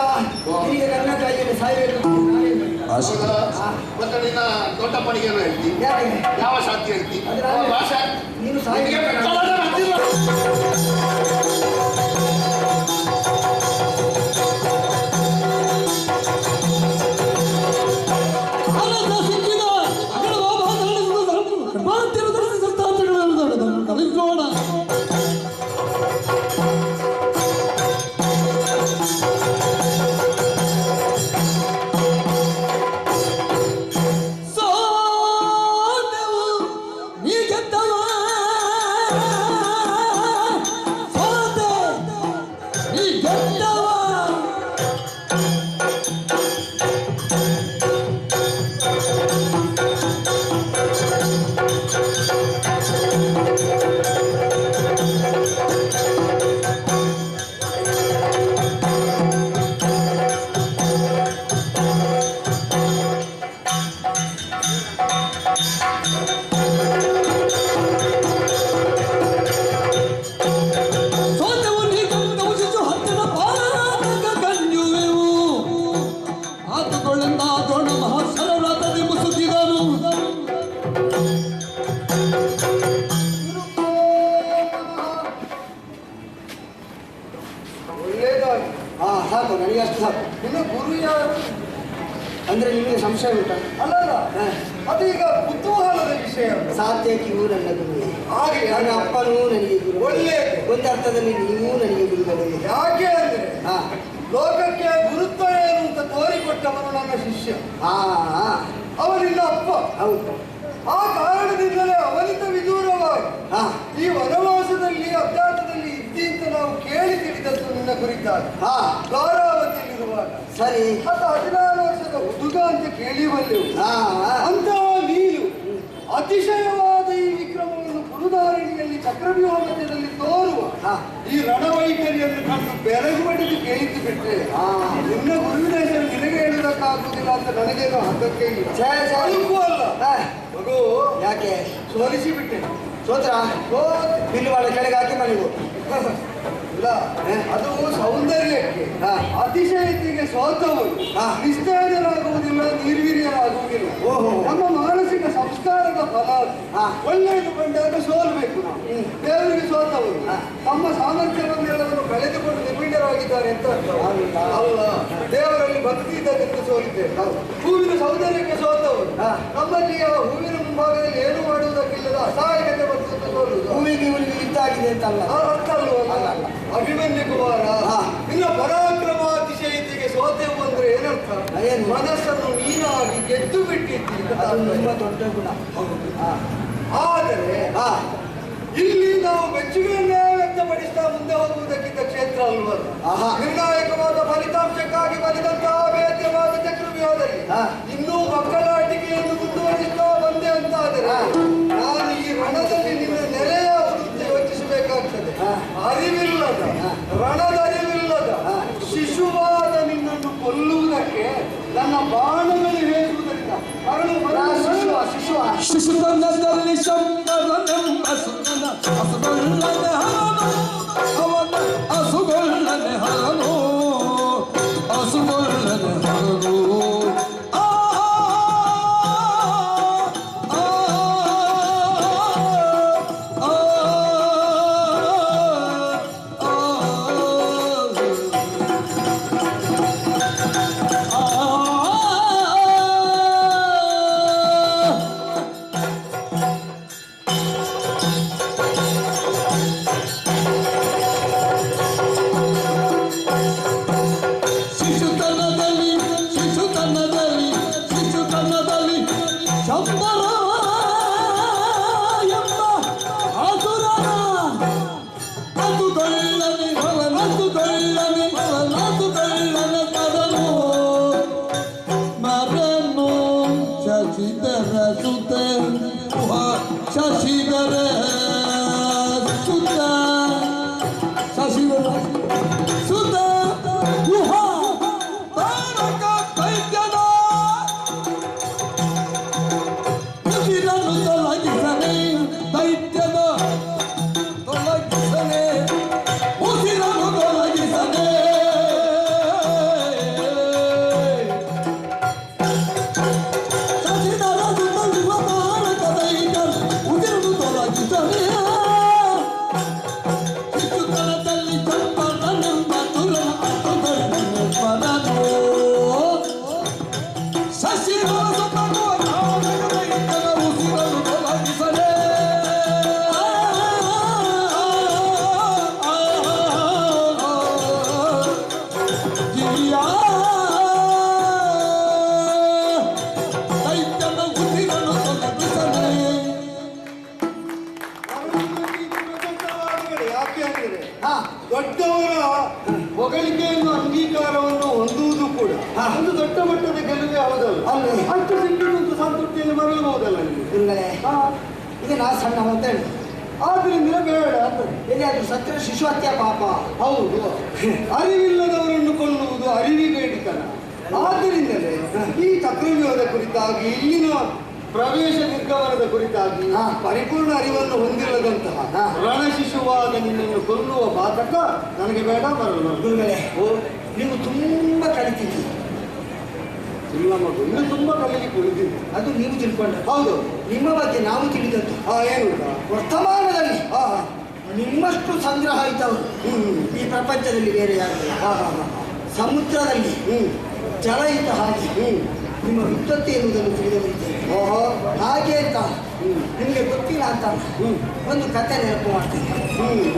A: ನಿನಗೆ ನನ್ನ ಕೈಯಲ್ಲಿ ಸಾಯಬೇಕು ಅಂತ ನಾನೇನ್ ಮಾಡಿಲ್ಲ.
D: ಹೌದಾ? ಮತ್ತೆ ನಿನ್ನ ದೊಡ್ಡಪ್ಪನಿಗೆ ಏನು ಹೇಳ್ತಿ?
A: ಯಾಕೆ?
D: ಯಾವ ಶಾಂತಿ ಹೇಳ್ತಿ?
A: ಅದ್ರ
D: ಅವನ ಭಾಷೆ
A: ನೀನು
D: ನಿನಗೆ
A: ಸಾಯಿಗೆ
D: ಬೆಟ್ಟವಾದ ಬಂದಿಲ್ಲ.
A: ಒಳ್ಳೇದಾಗಿ. ಸಾಕು, ನನಗೆ ಅಷ್ಟು ಸಾಕು.
E: ನಿನ್ನ ಗುರು ಯಾರು?
A: ಅಂದ್ರೆ ನಿಮಗೆ ಸಂಶಯ ಉಂಟಾ?
E: ಅಲ್ಲಲ್ಲ, ಅದು ಈಗ ಕುತೂಹಲದ ವಿಷಯ.
A: ಸಾತ್ಯಕಿಯೂ ನನ್ನ ಗುರುವೇ,
E: ಹಾಗೆ
A: ನನ್ನ ಅಪ್ಪನೂ ನನಗೆ ಗುರು.
E: ಒಳ್ಳೆಯದು.
A: ಒಂದರ್ಥದಲ್ಲಿ ನೀವು ನನಗೆ ಗುರುಗಳೇ.
E: ಯಾಕೆ ಅಂದ್ರೆ
A: ಹಾ
E: ಲೋಕಕ್ಕೆ ಗುರುತ್ವ ಏನು ಅಂತ ತೋರಿಕೊಟ್ಟವನು ನನ್ನ ಶಿಷ್ಯ,
A: ಹಾ
E: ಅವನಿನ್ನ ಅಪ್ಪ.
A: ಹೌದು.
E: ಆ ಕಾರಣದಿಂದಲೇ ಅವನಿಂದ ವಿದೂರವಾಗಿ
A: ಹಾ
E: ಈ ವನವಾಸದಲ್ಲಿ ಅಜ್ಞಾತದಲ್ಲಿ ಇದ್ದೀಂತ ನಾವು ಕೇಳಿ ತಿಳಿದದ್ದು ನಿನ್ನ ಕುರಿತಾಗಿ.
A: ಹಾ
E: ದ್ವಾರಾವತಿಯಲ್ಲಿರುವಾಗ
A: ಸರಿ.
E: ಆತ 16 ವರ್ಷದ ಹುಡುಗ ಅಂತ ಕೇಳಿಬಲ್ಲೆವು.
A: ಹಾ
E: ಅಂತಹ ನೀನು ಅತಿಶಯವಾದ ಈ ವಿಕ್ರಮವನ್ನು ಗುರುಧಾರಣಿಯಲ್ಲಿ ಚಕ್ರವ್ಯೂಹ ಮಧ್ಯದಲ್ಲಿ ತೋರುವ
A: ಹಾ.
E: ಈ ರಣವೈಖರಿಯನ್ನು ಕಂಡು ಬೆರಗು ಬಡಿದು ಕೇಳಿದ್ದು ಬಿಟ್ಟರೆ ನಿನ್ನ ಗುರುವಿನ ಹೆಸರು ನಿನಗೆ ಹೇಳುವುದಕ್ಕಾಗುವುದಿಲ್ಲ ಅಂತ ನನಗೇನು ಹಕ್ಕಕ್ಕೆ ಇಲ್ಲ.
A: ಛೇ, ಛೇ.
E: ಅದಕ್ಕೂ ಅಲ್ಲ
A: ಹಾ.
E: ಮಗು,
A: ಯಾಕೆ
E: ಸೋಲಿಸಿ ಬಿಟ್ಟೆ.
A: ಸೋತ್ರ ಬಿಲ್ಲುವಾಡ ಕೆಳಗೆ ಹಾಕಿ ಮನೆಗೂ.
E: ಇಲ್ಲ, ಅದು ಸೌಂದರ್ಯಕ್ಕೆ
A: ಹಾ.
E: ಅತಿಶಯತೆಗೆ ಸೋತವರು
A: ಹಾ.
E: ನಿಸ್ತೇಜರಾಗುವುದಿಲ್ಲ, ನಿರ್ವೀರ್ಯರಾಗುವುದಿಲ್ಲ.
A: ಓಹೋ.
E: ನಮ್ಮ ಮಾನಸಿಕ ಸಂಸ್ಕಾರದ ಫಲ ಅದು.
A: ಹಾ.
E: ಒಳ್ಳೆಯದು ಬಂದಾಗ ಸೋಲ್ಬೇಕು ನಾವು. ದೇವರಿಗೆ ಸೋತವರು ತಮ್ಮ ಸಾಮರ್ಥ್ಯವನ್ನೆಲ್ಲವನ್ನು ಕಳೆದುಕೊಂಡು ನಿರ್ವೀರ್ಯರಾಗಿದ್ದಾರೆ ಅಂತ ಅರ್ಥ.
A: ಹೌದಾ?
E: ಅಲ್ಲ, ದೇವರಲ್ಲಿ ಭಕ್ತಿ ಇದ್ದದಕ್ಕೆ ಸೋಲಿದ್ದೇವೆ. ಹೂವಿನ ಸೌಂದರ್ಯಕ್ಕೆ ಸೋತವರು
A: ಹಾ.
E: ನಮ್ಮಲ್ಲಿ ಆ ಹೂವಿನ ಮುಂಭಾಗದಲ್ಲಿ ಏನು ಮಾಡುವುದಕ್ಕಿಲ್ಲದ ಅಸಹಾಯಕತೆ ಬರ್ತದೆ ಸೋಲುವುದು.
A: ಹೂವಿಗೆ ಇವನಿಗೆ ಇದ್ದಾಗಿದೆ ಅಂತಲ್ಲ.
E: ಅರ್ಥ ಅಲ್ವಲ್ಲ? ಅಭಿಮನ್ಯು ಕುಮಾರ,
A: ಹಾ.
E: ನಿನ್ನ ಪರಾಕ್ರಮ ಅತಿಶಯತೆಗೆ ಸೋತೆವು ಅಂದ್ರೆ ಏನರ್ಥ?
A: ಏನು?
E: ಮನಸ್ಸನ್ನು ನೀನಾಗಿ ಗೆದ್ದು ಬಿಟ್ಟಿದ್ದಿ ಅಂತ
A: ಅದು
E: ತಾತ್ಪರ್ಯ.
A: ತುಂಬ ದೊಡ್ಡ ಗುಣ. ಹಾ
E: ಆದರೆ
A: ಹಾ
E: ಇಲ್ಲಿ ನಾವು ಮೆಚ್ಚುಗೆಯನ್ನೇ ವ್ಯಕ್ತಪಡಿಸ್ತಾ ಮುಂದೆ ಹೋಗುವುದಕ್ಕಿಂತ ಕ್ಷೇತ್ರ ಅಲ್ವಲ್ಲ.
A: ಆಹಾ.
E: ನಿರ್ಣಾಯಕವಾದ ಫಲಿತಾಂಶಕ್ಕಾಗಿ ಬಲಿದಂತಹ ಅಭೇದ್ಯವಾದ ಚಕ್ರವ್ಯೂಹದಲ್ಲಿ
A: ಹಾ.
E: ಇನ್ನೂ ಮಕ್ಕಳಾಟಿಕೆಯನ್ನು ಮುಂದುವರಿಸ್ತಾ ಬಂದೆ ಅಂತಾದರೆ
A: ಹಾ.
E: ನಾನು ಈ ರಣದಲ್ಲಿ ನಿನ್ನ ನೆರೆಯ ವೃತ್ತಿ ಯೋಚಿಸಬೇಕಾಗ್ತದೆ.
A: ಹಾ.
E: ಅರಿವಿಲ್ಲದ ರಣದ ಅರಿವಿಲ್ಲದ ಶಿಶುವಾದ ನಿನ್ನನ್ನು ಕೊಲ್ಲುವುದಕ್ಕೆ ನನ್ನ ಬಾಣಗಳು ಹೇಳುವುದರಿಂದ
B: ಶಿಶುತನದಲ್ಲಿ ಶಂಕರನೆಂಬ ಸುತನ ಹಸುಗೊಳ್ಳನೆ ಹರನು, ಅವನ ಹಸುಗೊಳ್ಳನೆ ಹರನು, ಹಸುಗೊಳ್ಳನೆ ಹರನು.
A: ಹಾ.
E: ದೊಡ್ಡವರ ಹೊಗಳಿಕೆಯನ್ನು ಅಂಗೀಕಾರವನ್ನು ಹೊಂದುವುದು ಕೂಡ
A: ಹಾ.
E: ಒಂದು ದೊಡ್ಡ ಮಟ್ಟದ ಗೆಲುವೇ ಹೌದಲ್ಲ.
A: ಹೌದು.
E: ಅಷ್ಟು ಸಿಕ್ಕಿದ್ದು ಸಂತೃಪ್ತಿಯಲ್ಲಿ ಮರಳಬಹುದಲ್ಲ ನಿಮಗೆ.
A: ಗುರುಗಳೇ
E: ಹಾ.
A: ಈಗ ನಾ ಸಣ್ಣ ಅಂತ ಹೇಳಿ
E: ಆದ್ರಿಂದ ಬೇಡ ಅಂತ.
A: ಎಲ್ಲಿಯಾದ್ರೂ ಸತ್ರ ಶಿಶು ಹತ್ಯೆ ಪಾಪ.
E: ಹೌದು. ಅರಿವಿಲ್ಲದವರನ್ನು ಕೊಲ್ಲುವುದು ಅರಿವಿಗೇಡಿತನ. ಆದ್ದರಿಂದಲೇ ಈ ಚಕ್ರವ್ಯೂಹದ ಕುರಿತಾಗಿ ಇಲ್ಲಿನ ಪ್ರವೇಶ ನಿರ್ಗಮನದ ಕುರಿತಾಗಿ
A: ಹಾ.
E: ಪರಿಪೂರ್ಣ ಅರಿವನ್ನು ಹೊಂದಿಲ್ಲದಂತಹ
A: ಹಾ.
E: ರಣಶಿಶುವಾದ ನಿನ್ನನ್ನು ಕೊಲ್ಲುವ ಬಾಧಕ ನನಗೆ ಬೇಡ ಬರಲ್ಲ.
A: ಗುರುಗಳೇ ನೀವು ತುಂಬಾ ಕಲಿತಿದ್ದೀರಿ.
E: ಇಲ್ಲ ಮಗು, ಇನ್ನು ತುಂಬಾ ಕಲಿಲಿಕ್ಕೆ ಉಳಿದಿದೆ.
A: ಅದು ನೀವು ತಿಳ್ಕೊಂಡ್ರೆ
E: ಹೌದು.
A: ನಿಮ್ಮ ಬಗ್ಗೆ ನಾವು ತಿಳಿದದ್ದು
E: ಏನು
A: ವರ್ತಮಾನದಲ್ಲಿ ನಿಮ್ಮಷ್ಟು ಸಂಗ್ರಹ ಇದ್ದವರು ಈ ಪ್ರಪಂಚದಲ್ಲಿ ಬೇರೆ ಯಾರಿಲ್ಲ. ಸಮುದ್ರದಲ್ಲಿ ಜಲ ಇದ್ದ ಹಾಗೆ ನಿಮ್ಮ ವಿದ್ವತ್ತೆ ಎನ್ನುವುದನ್ನು ತಿಳಿದವರಿದ್ದೇವೆ.
E: ಓಹೋ.
A: ಹಾಗೆ ಅಂತ ನಿಮಗೆ ಗೊತ್ತಿಲ್ಲ ಅಂತ ಒಂದು ಕತೆ ನೆನಪು ಮಾಡ್ತೀನಿ.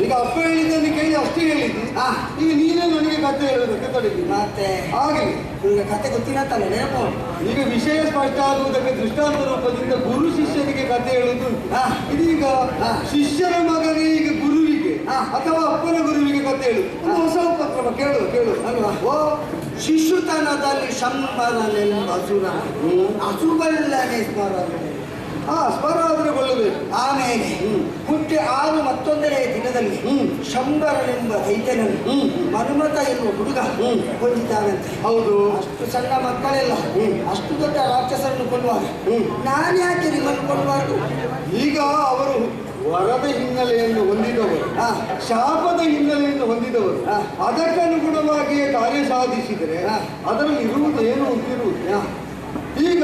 E: ಈಗ ಅಪ್ಪ ಹೇಳಿದ್ದನ್ನು ಕೇಳಿ ಅಷ್ಟೇ ಹೇಳಿದ್ದಿ.
A: ಹಾ.
E: ಈಗ ನೀನೇ ನನಗೆ ಕಥೆ ಹೇಳೋದಕ್ಕೆ ತೊಡಗಿ.
A: ಮತ್ತೆ
E: ಆಗಲಿ.
A: ನಿಮಗೆ ಕತೆ ಗೊತ್ತಿಲ್ಲ ಅಂತಲ್ಲ ನೆನಪು.
E: ಈಗ ವಿಷಯ ಸ್ಪಷ್ಟ ಆಗುವುದಕ್ಕೆ ದೃಷ್ಟಾಂತ ರೂಪದಿಂದ ಗುರು ಶಿಷ್ಯನಿಗೆ ಕಥೆ ಹೇಳುವುದು.
A: ಹಾ.
E: ಇದೀಗ
A: ಹಾ.
E: ಶಿಷ್ಯನ ಮಗನೇ ಈಗ ಗುರುವಿಗೆ
A: ಹಾ.
E: ಅಥವಾ ಅಪ್ಪನ ಗುರುವಿಗೆ ಕಥೆ ಹೇಳುದು. ಒಂದು ಹೊಸ ಉಪಕ್ರಮ. ಕೇಳು
A: ಅಲ್ವಾ? ಓ ಶಿಶುತನದಲ್ಲಿ ಶಂಬರನೆಂಬ ಅಸುರ ಅಸುಬಲ್ಲನೆ ಸ್ಮರಣೆ.
E: ಸ್ಮರ ಆದ್ರೆ ಕೊಳ್ಳಬೇಕು.
A: ಆಮೇಲೆ ಹುಟ್ಟಿ 6 ಮತ್ತೊಂದನೇ ದಿನದಲ್ಲಿ ಶಂಬರನೆಂಬ ದೈತ್ಯನನ್ನು ಮನ್ಮಥ ಎನ್ನುವ ಹುಡುಗ ಹೊಂದಿದ್ದಾನಂತೆ.
E: ಹೌದು.
A: ಅಷ್ಟು ಸಣ್ಣ ಮಕ್ಕಳೆಲ್ಲ ಅಷ್ಟು ದೊಡ್ಡ ರಾಕ್ಷಸರನ್ನು ಕೊಲ್ಲುವಾಗ ನಾನು ಯಾಕೆ ನಿಮ್ಮನ್ನು ಕೊಲ್ಲಬಾರ್ದು?
E: ಈಗ ಅವರು ವರದ ಹಿನ್ನೆಲೆಯನ್ನು ಹೊಂದಿದವರು, ಶಾಪದ ಹಿನ್ನೆಲೆಯನ್ನು ಹೊಂದಿದವರು, ಅದಕ್ಕನುಗುಣವಾಗಿಯೇ ಕಾರ್ಯ ಸಾಧಿಸಿದರೆ ಅದರಲ್ಲಿ ಇರುವುದು ಏನು ಅಂತಿರುವುದು. ಈಗ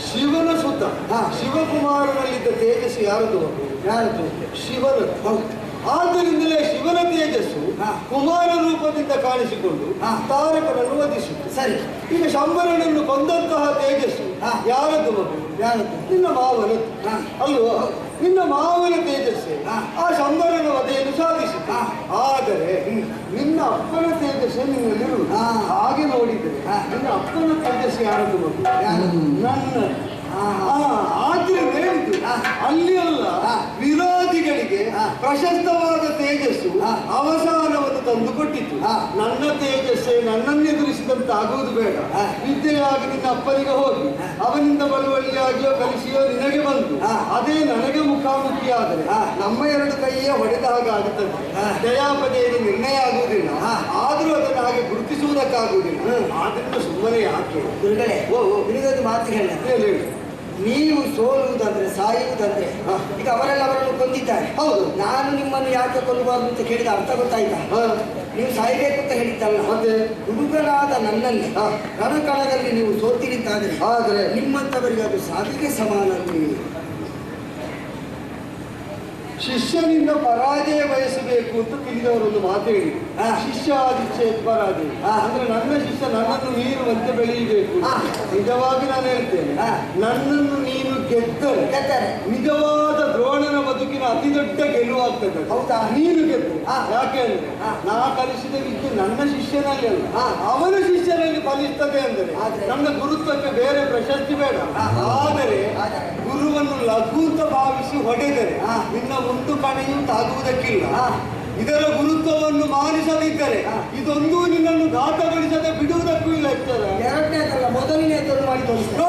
E: ಶಿವನ ಸುತ್ತ ಶಿವಕುಮಾರನಲ್ಲಿದ್ದ ತೇಜಸ್ಸು ಯಾರದು? ಶಿವನದ್ದು. ಹೌದು. ಆದ್ದರಿಂದಲೇ ಶಿವನ ತೇಜಸ್ಸು ಕುಮಾರ ರೂಪದಿಂದ ಕಾಣಿಸಿಕೊಂಡು ತಾರಕನನ್ನು ವಧಿಸಿತು.
A: ಸರಿ.
E: ಈಗ ಶಂಬರನನ್ನು ಕೊಂದಂತಹ ತೇಜಸ್ಸು ಯಾರದ್ದು ಮಗು?
A: ಯಾರದ್ದು?
E: ನಿನ್ನ ಮಾವನದ್ದು ಅಲ್ವೋ? ನಿನ್ನ ಮಾವನ ತೇಜಸ್ಸು ಆ ಶಂಬರನ ವಧೆಯನ್ನು ಸಾಧಿಸಿತು. ಆದರೆ ನಿನ್ನ ಅಪ್ಪನ ತೇಜಸ್ಸು ನಿನ್ನಲ್ಲಿರುವುದು. ಹಾಗೆ ನೋಡಿದರೆ ನಿನ್ನ ಅಪ್ಪನ ತೇಜಸ್ಸು ಯಾರದ್ದು ಮಗು? ನನ್ನ. ಆದ್ರಿಂದ ಹೇಳಿದ್ದು ಅಲ್ಲಿ ಅಲ್ಲ, ವಿರೋಧಿಗಳಿಗೆ ಪ್ರಶಸ್ತವಾದ ತೇಜಸ್ಸು ಅವಸಾನವನ್ನು ತಂದುಕೊಟ್ಟಿತು. ನನ್ನ ತೇಜಸ್ಸೇ ನನ್ನನ್ನೆದುರಿಸಿದಂತೆ ಆಗುವುದು ಬೇಡ. ವಿದ್ಯೆಯಾಗಿ ನಿನ್ನ ಅಪ್ಪನಿಗೆ ಹೋಗಿ ಅವನಿಂದ ಬಳುವಳಿಯಾಗಿಯೋ ಕಲಿಸಿಯೋ ನಿನಗೆ ಬಂತು. ಅದೇ ನನಗೆ ಮುಖಾಮುಖಿಯಾದರೆ ನಮ್ಮ 2 ಕೈಯೇ ಹೊಡೆದ ಹಾಗಾಗುತ್ತದೆ. ದಯಾಪದೆಯಲ್ಲಿ ನಿರ್ಣಯ ಆಗುವುದಿಲ್ಲ. ಆದರೂ ಅದನ್ನು ಹಾಗೆ ಗುರುತಿಸುವುದಕ್ಕಾಗುವುದಿಲ್ಲ. ಆದ್ರಿಂದ ಸುಮ್ಮನೆ ಯಾಕೆ?
A: ಗುರುಗಳೇ ನಿನಗೊಂದು ಮಾತು ಹೇಳ.
E: ಹೇಳಿ.
A: ನೀವು ಸೋಲುವುದಂದ್ರೆ ಸಾಯುವುದಂದ್ರೆ ಈಗ ಅವರೆಲ್ಲ ಅವರನ್ನು ಕೊಂದಿದ್ದಾರೆ.
E: ಹೌದು.
A: ನಾನು ನಿಮ್ಮನ್ನು ಯಾಕೆ ಕೊಲ್ಲಬಾರ್ದು ಅಂತ ಕೇಳಿದ ಅರ್ಥ ಗೊತ್ತಾಯ್ತಾ? ನೀವು ಸಾಯಬೇಕು ಅಂತ ಹೇಳಿದ್ದಲ್ಲ,
E: ಮತ್ತೆ
A: ಹುಡುಗನಾದ ನನ್ನಲ್ಲಿ ರಣಕಣದಲ್ಲಿ ನೀವು ಸೋತಿರಿದ್ದಾದ್ರೆ
E: ಆದರೆ
A: ನಿಮ್ಮಂಥವರಿಗೆ ಅದು ಸಾವಿಗೆ ಸಮಾನ.
E: ಶಿಷ್ಯನಿಂದ ಪರಾಜಯ ಬಯಸಬೇಕು ಅಂತ ತಿಳಿದವರೊಂದು ಮಾತು ಹೇಳಿ. ಶಿಷ್ಯಾದಿಚ್ಛೆ ಪರಾಜಯ ಅಂದ್ರೆ ನನ್ನ ಶಿಷ್ಯ ನನ್ನನ್ನು ಮೀರುವಂತೆ ಬೆಳೆಯಬೇಕು. ನಿಜವಾಗಿ ನಾನು ಹೇಳ್ತೇನೆ, ನನ್ನನ್ನು ನೀನು ಗೆದ್ದರೆ ನಿಜವಾದ ದ್ರೋಣನ ಬದುಕಿನ ಅತಿ ದೊಡ್ಡ ಗೆಲುವಾಗ್ತದೆ.
A: ಹೌದಾ?
E: ನೀನು ಗೆದ್ದು. ಯಾಕೆ ಅಂದ್ರೆ ನಾ ಕಲಿಸಿದ ವಿದ್ಯೆ ನನ್ನ ಶಿಷ್ಯನಲ್ಲಿ ಅಲ್ಲ, ಅವನ ಶಿಷ್ಯನಲ್ಲಿ ಫಲಿಸ್ತದೆ. ಅಂದರೆ ನನ್ನ ಗುರುತ್ವಕ್ಕೆ ಬೇರೆ ಪ್ರಶಸ್ತಿ ಬೇಡ. ಆದರೆ ಗುರುವನ್ನು ಲಘು ಅಂತ ಭಾವಿಸಿ ಹೊಡೆದರೆ ನಿನ್ನ ಮುಂದು ಕಣೆಯೂ ತಾಗುವುದಕ್ಕಿಲ್ಲ. ಇದರ ಗುರುತ್ವವನ್ನು ಮಾನಿಸದಿದ್ದರೆ ಇದೊಂದು ನಿನ್ನನ್ನು ಘಾತಗೊಳಿಸದೆ ಬಿಡುವುದಕ್ಕೂ ಇಲ್ಲ. ಎಚ್ಚರ.
A: ಎರಡನೇದಲ್ಲ, ಮೊದಲನೇದನ್ನು ಮಾಡಿ ತೋರಿಸ್ತೇನೆ.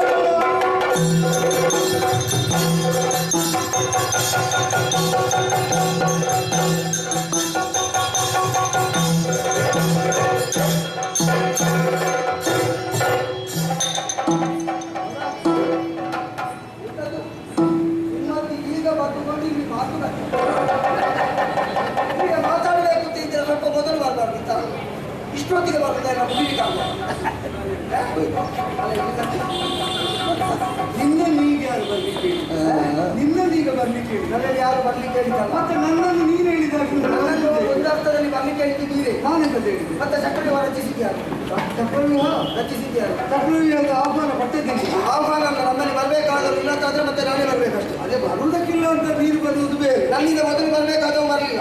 A: ಈಗ ಬಂದುಕೊಂಡು ಇಲ್ಲಿ ಮಾತಾಡಬೇಕು ಅಂತ ಇದ್ರೆ ಸ್ವಲ್ಪ ಮೊದಲು ಬರಬಾರ್ದಿತ್ತ? ಇಷ್ಟೊತ್ತಿಗೆ ಬರ್ತದೆ ನಾವು
E: ನಿನ್ನೀಗ ಯಾರು ಬರ್ಲಿಕ್ಕೆ ನಿನ್ನೀಗ ಬರ್ಲಿಕ್ಕೆ
A: ನನ್ನಲ್ಲಿ ಯಾರು ಬರ್ಲಿಕ್ಕೆ ಹೇಳಿದ್ದಲ್ಲ.
E: ಮತ್ತೆ ನನ್ನನ್ನು ನೀನು ಹೇಳಿದಾಗ
A: ಒಂದು ಅರ್ಥದಲ್ಲಿ ಬರ್ಲಿಕ್ಕೆ ಹೇಳಿದ್ದೀರಿ.
E: ನಾನೆಂತ ಹೇಳಿದ್ದೆ?
A: ಮತ್ತೆ ಚಕ್ರವ್ಯೂಹ ರಚಿಸಿದ್ಯಾರು? ಚಕ್ರವ್ಯೂಹ ರಚಿಸಿದ್ಯಾರು?
E: ಚಕ್ರವ್ಯೂಹದ ಆಹ್ವಾನ ಪಟ್ಟಿದ್ದೀನಿ.
A: ಆಹ್ವಾನ ನಮ್ಮಲ್ಲಿ ಬರಬೇಕಾದ್ರು ಇಲ್ಲಂತಾದ್ರೆ ಮತ್ತೆ ನಾನೇ ಬರ್ಬೇಕಷ್ಟೇ.
E: ಅದೇ ಬರುವುದಕ್ಕಿಲ್ಲ ಅಂತ ನೀರು ಬರುವುದು ಬೇರೆ.
A: ನನ್ನಿಂದ ಮೊದಲು ಬರ್ಬೇಕಾದವ ಬರಲಿಲ್ಲ.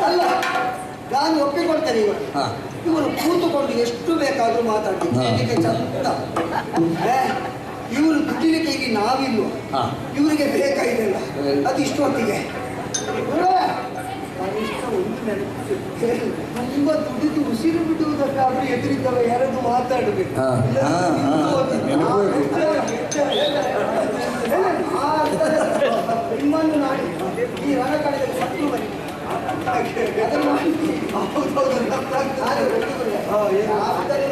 A: ಅಲ್ಲ, ನಾನು ಒಪ್ಪಿಕೊಳ್ತೇನೆ. ಇವಾಗ ಇವರು ಕೂತುಕೊಂಡು ಎಷ್ಟು ಬೇಕಾದ್ರೂ ಮಾತಾಡ್ತಿದ್ದೆ ಚಂದ. ಇವರು ದುಡ್ಡಿಲಿಕ್ಕೆ ಈಗ ನಾವಿಲ್ವ, ಇವರಿಗೆ ಬೇಕಾಗಿಲ್ಲ ಅದು ಇಷ್ಟೊತ್ತಿಗೆ. ತುಂಬಾ ದುಡ್ಡಿದ್ದು ಉಸಿರು ಬಿಡುವುದಕ್ಕಾದ್ರೂ ಎದುರಿದ್ದವ ಯಾರಾದ್ರೂ ಮಾತಾಡಬೇಕು. ನಿಮ್ಮನ್ನು ನಾನು ಈ ರಣಕಡೆಯಲ್ಲಿ ಸತ್ತು ಬನ್ನಿ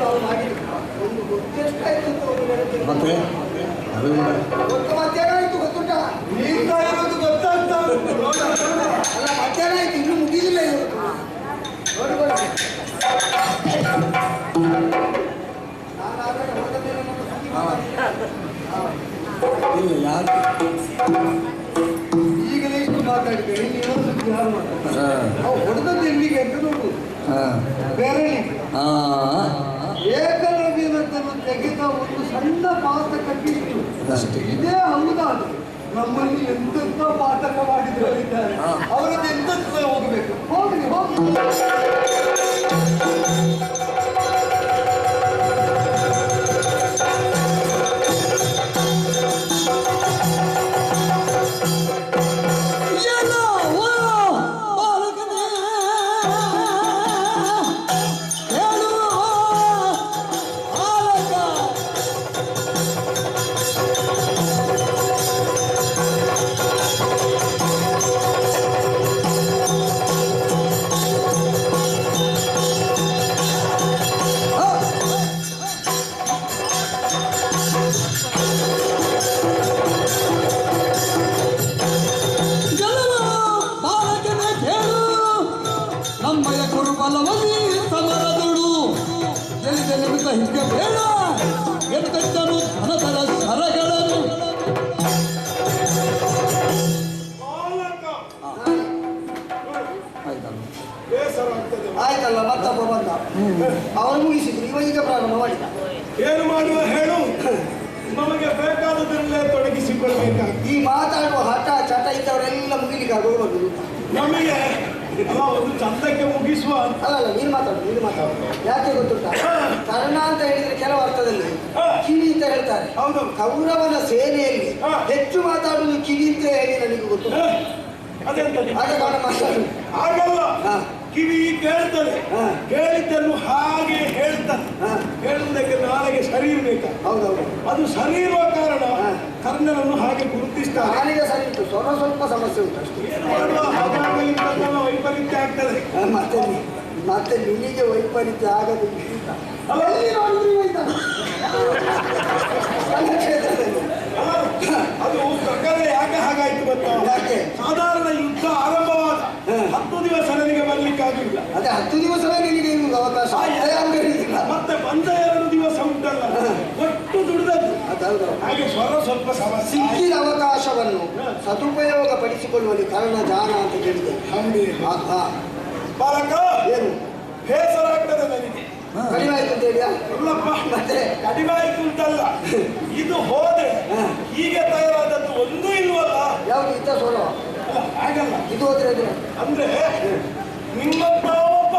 A: ನಾವು ಮಾಡಿದ್ವಿ. ಒಂದು ಗೊತ್ತೆಷ್ಟಾಯ್ತು ಅಂತ ಒಂದು ನೆನಪಿಲ್ಲ. ಮಧ್ಯಾಹ್ನ ಆಯ್ತು ಗೊತ್ತುಂಟ, ಇರೋದು ಗೊತ್ತಾಗ್ತಾ ಅಲ್ಲ ಮಧ್ಯಾಹ್ನ ಆಯ್ತು, ಇನ್ನೂ ಮುಗಿದಿಲ್ಲ ಇವತ್ತು. ನೋಡಿ ಈಗಲೇ ಇಷ್ಟು ಮಾತಾಡಿದ್ದೇವೆ, ಇನ್ನೊಂದು ಯಾರು ಮಾಡ್ತಾರೆ ನಾವು ಹೊಡೆದದ್ದು ಎಲ್ಲಿಗೆ ಅಂತ ನೋಡುದು. ಬೇರೆ ಏಕಲವ್ಯನನ್ನು ತೆಗೆದ ಒಂದು ಸಣ್ಣ ಪಾತಕಕ್ಕಿತ್ತು. ಇದೇ ಹೌದಾದ್ರು ನಮ್ಮಲ್ಲಿ ಎಂತೆಂಥ ಪಾಠಕ ಮಾಡಿದ್ರು ಇದ್ದಾರೆ, ಅವರದ್ದು ಎಂತೆಂತ ಹೋಗಬೇಕು. ಹೋಗ್ಲಿ ಹೋಗಿ ಆಯ್ತಲ್ಲ. ಮತ್ತೊಬ್ಬ ಬಂದ, ಅವನು ಮುಗಿಸಿದ್ರು, ಇವ ಈಗ ಪ್ರಾರಂಭ ಮಾಡಿದ.
E: ಏನು ಮಾಡುವ ಹೇಳು, ನಮಗೆ ಬೇಕಾದದರಲ್ಲೇ ತೊಡಗಿಸಿಕೊಳ್ಬೇಕಾಗಿ.
A: ಈ ಮಾತಾಡುವ ಹಠ ಚಟ ಇದ್ದವರೆಲ್ಲ ಮುಗಿಲಿಕ್ಕೆ ಆಗೋದು.
E: ನಮಗೆ ಒಂದು ಚಂದಕ್ಕೆ ಮುಗಿಸುವ
A: ಅಲ್ಲ ನೀನು ಮಾತಾಡು. ಯಾಕೆ ಗೊತ್ತುಂಟ, ಕರ್ಣ ಅಂತ ಹೇಳಿದ್ರೆ ಕೆಲವು ಅರ್ಥದಲ್ಲಿ ಕಿವಿ ಅಂತ ಹೇಳ್ತಾರೆ.
E: ಹೌದು,
A: ಕೌರವನ ಸೇನೆಯಲ್ಲಿ ಹೆಚ್ಚು ಮಾತಾಡುವುದು ಕಿವಿ ಅಂತ ಹೇಳಿ ನನಗೆ ಗೊತ್ತು. ಆಗ ಕಾರಣ ಮಾತಾಡು.
E: ಆಗಲ್ಲ, ಕಿವಿ ಕೇಳ್ತದೆ, ಕೇಳಿದ್ದನ್ನು ಹಾಗೆ ಹೇಳ್ತದೆ. ಹೇಳುವುದಕ್ಕೆ ನಾಳೆಗೆ ಸರಿ ಇರ್ಬೇಕು.
A: ಹೌದೌದು,
E: ಅದು ಸರಿ ಇರುವ ಕಾರಣ ಕರ್ಣನನ್ನು ಹಾಗೆ ಗುರುತಿಸ್ತಾರೆ.
A: ನಾಲಿಗೆ ಸರಿ ಇತ್ತು, ಸ್ವಲ್ಪ ಸಮಸ್ಯೆ ಉಂಟು ಅಷ್ಟೇ.
E: ಏನು ಮಾಡುವ, ಹಾಗಾಗಲಿಂದ ವೈಪರೀತ್ಯ ಆಗ್ತದೆ.
A: ಮತ್ತೆ ನಿನಗೆ ವೈಪರೀತ್ಯ ಆಗದು.
E: ಅದು ಪ್ರಕಾರ ಯಾಕೆ ಹಾಗಾಯ್ತು ಗೊತ್ತಾ?
A: ಯಾಕೆ?
E: ಸಾಧಾರಣ ಯುದ್ಧ ಆರಂಭವಾದ 10 ದಿವಸ ನನಗೆ ಬರ್ಲಿಕ್ಕಾಗಿಲ್ಲ.
A: ಅದೇ 10 ದಿವಸವೇ ನಿನಗೆ ಇರುವುದು ಅವಕಾಶ.
E: ಮತ್ತೆ ಬಂದ 2 ದಿವಸ ಉಂಟಲ್ಲ, ಒಟ್ಟು ದುಡಿದದ್ದು. ಹಾಗೆ ಸ್ವಲ್ಪ ಸಮಸ್ಯೆ.
A: ಸಿಕ್ಕಿದ ಅವಕಾಶವನ್ನು ಸದುಪಯೋಗ ಪಡಿಸಿಕೊಳ್ಳುವಲ್ಲಿ ಕರ್ಣ ಜಾಣ ಅಂತ ಹೇಳಿದೆ.
E: ಬಾಲಕ,
A: ಏನು
E: ಬೇಸರ ಆಗ್ತದೆ ನನಗೆ.
A: ಕಡಿಮೆ ಆಯ್ತು ಅಂತ ಹೇಳಿಯಾ?
E: ಇಲ್ಲಪ್ಪ,
A: ಮತ್ತೆ
E: ಕಡಿಮೆ ಆಯ್ತು ಅಂತಲ್ಲ, ಇದು ಹೋದ್ರೆ ಹೀಗೆ ತಯಾರಾದದ್ದು ಒಂದೂ ಇಲ್ವಲ್ಲ.
A: ಯಾವುದು ಇದ್ದ ಸೋಲ
E: ಅಲ್ಲ, ಹಾಗಲ್ಲ.
A: ಇದು ಹೋದ್ರೆ
E: ಅಂದ್ರೆ ನಿಮ್ಮಂತ ಒಬ್ಬ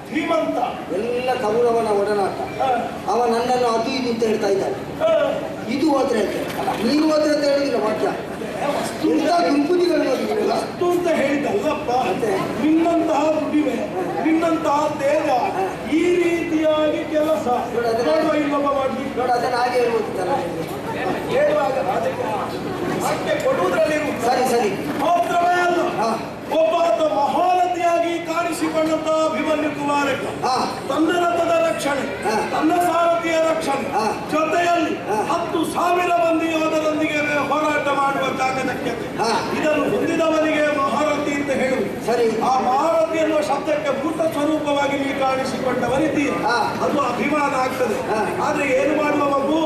E: ಶ್ರೀಮಂತ
A: ಎಲ್ಲ ಕೌರವನ ಒಡನಾಟ. ಅವ ನನ್ನನ್ನು ಅದು ಇದು ಅಂತ ಹೇಳ್ತಾ ಇದ್ದಾನೆ. ಇದು ಹೋದ್ರೆ ಅಂತ, ನೀನು ಹೋದ್ರೆ ಅಂತ ಹೇಳಿದಿಲ್ಲ ವಾಕ್ಯ. ಇಂಥ ಗುಂಪುದಿಗಳು ನೋಡಿದ್ದೀರಲ್ಲ,
E: ಅಷ್ಟು ಅಂತ ಹೇಳಿದ್ದಲ್ಲಪ್ಪ.
A: ಮತ್ತೆ
E: ನಿನ್ನಂತಹ ದುಡಿಮೆ, ನಿನ್ನಂತಹ ತೇಜ, ಈ ರೀತಿಯಾಗಿ ಕೆಲಸ ಇಲ್ಲೊಬ್ಬ ಮಾಡ್ಲಿಕ್ಕೆ
A: ನೋಡು, ಅದನ್ನು ಹಾಗೆ ಹೇಳ್ಬೋದಿತ್ತಲ್ಲ.
E: ಹೇಳುವಾಗ ಅದಕ್ಕೆ ಕೊಡುವುದರಲ್ಲಿ
A: ಸರಿ
E: ಮಾತ್ರವೇ ಅಲ್ಲ, ಒಬ್ಬ ಮಹಾರಥಿಯಾಗಿ ಕಾಣಿಸಿಕೊಂಡಂತಹ ಅಭಿಮನ್ಯು ಕುಮಾರಕ ತನ್ನ ರಥದ ರಕ್ಷಣೆ, ತನ್ನ ಸಾರಥಿಯ ರಕ್ಷಣೆ ಜೊತೆಯಲ್ಲಿ 10,000 ಮಂದಿ ಯೋಧರೊಂದಿಗೆ ಹೋರಾಟ ಮಾಡುವ ತಾಕತಕ್ಕೆ ಇದನ್ನು ಹೊಂದಿದವನಿಗೆ ಮಹಾರಥಿ ಅಂತ ಹೇಳುವುದು.
A: ಸರಿ,
E: ಆ ಮಹಾರಥಿ ಎನ್ನುವ ಶಬ್ದಕ್ಕೆ ಭೂತ ಸ್ವರೂಪವಾಗಿ ನೀವು ಕಾಣಿಸಿಕೊಂಡವರಿದ್ದೀರಿ, ಅದು ಅಭಿಮಾನ ಆಗ್ತದೆ. ಆದ್ರೆ ಏನು ಮಾಡುವ ಮಗು,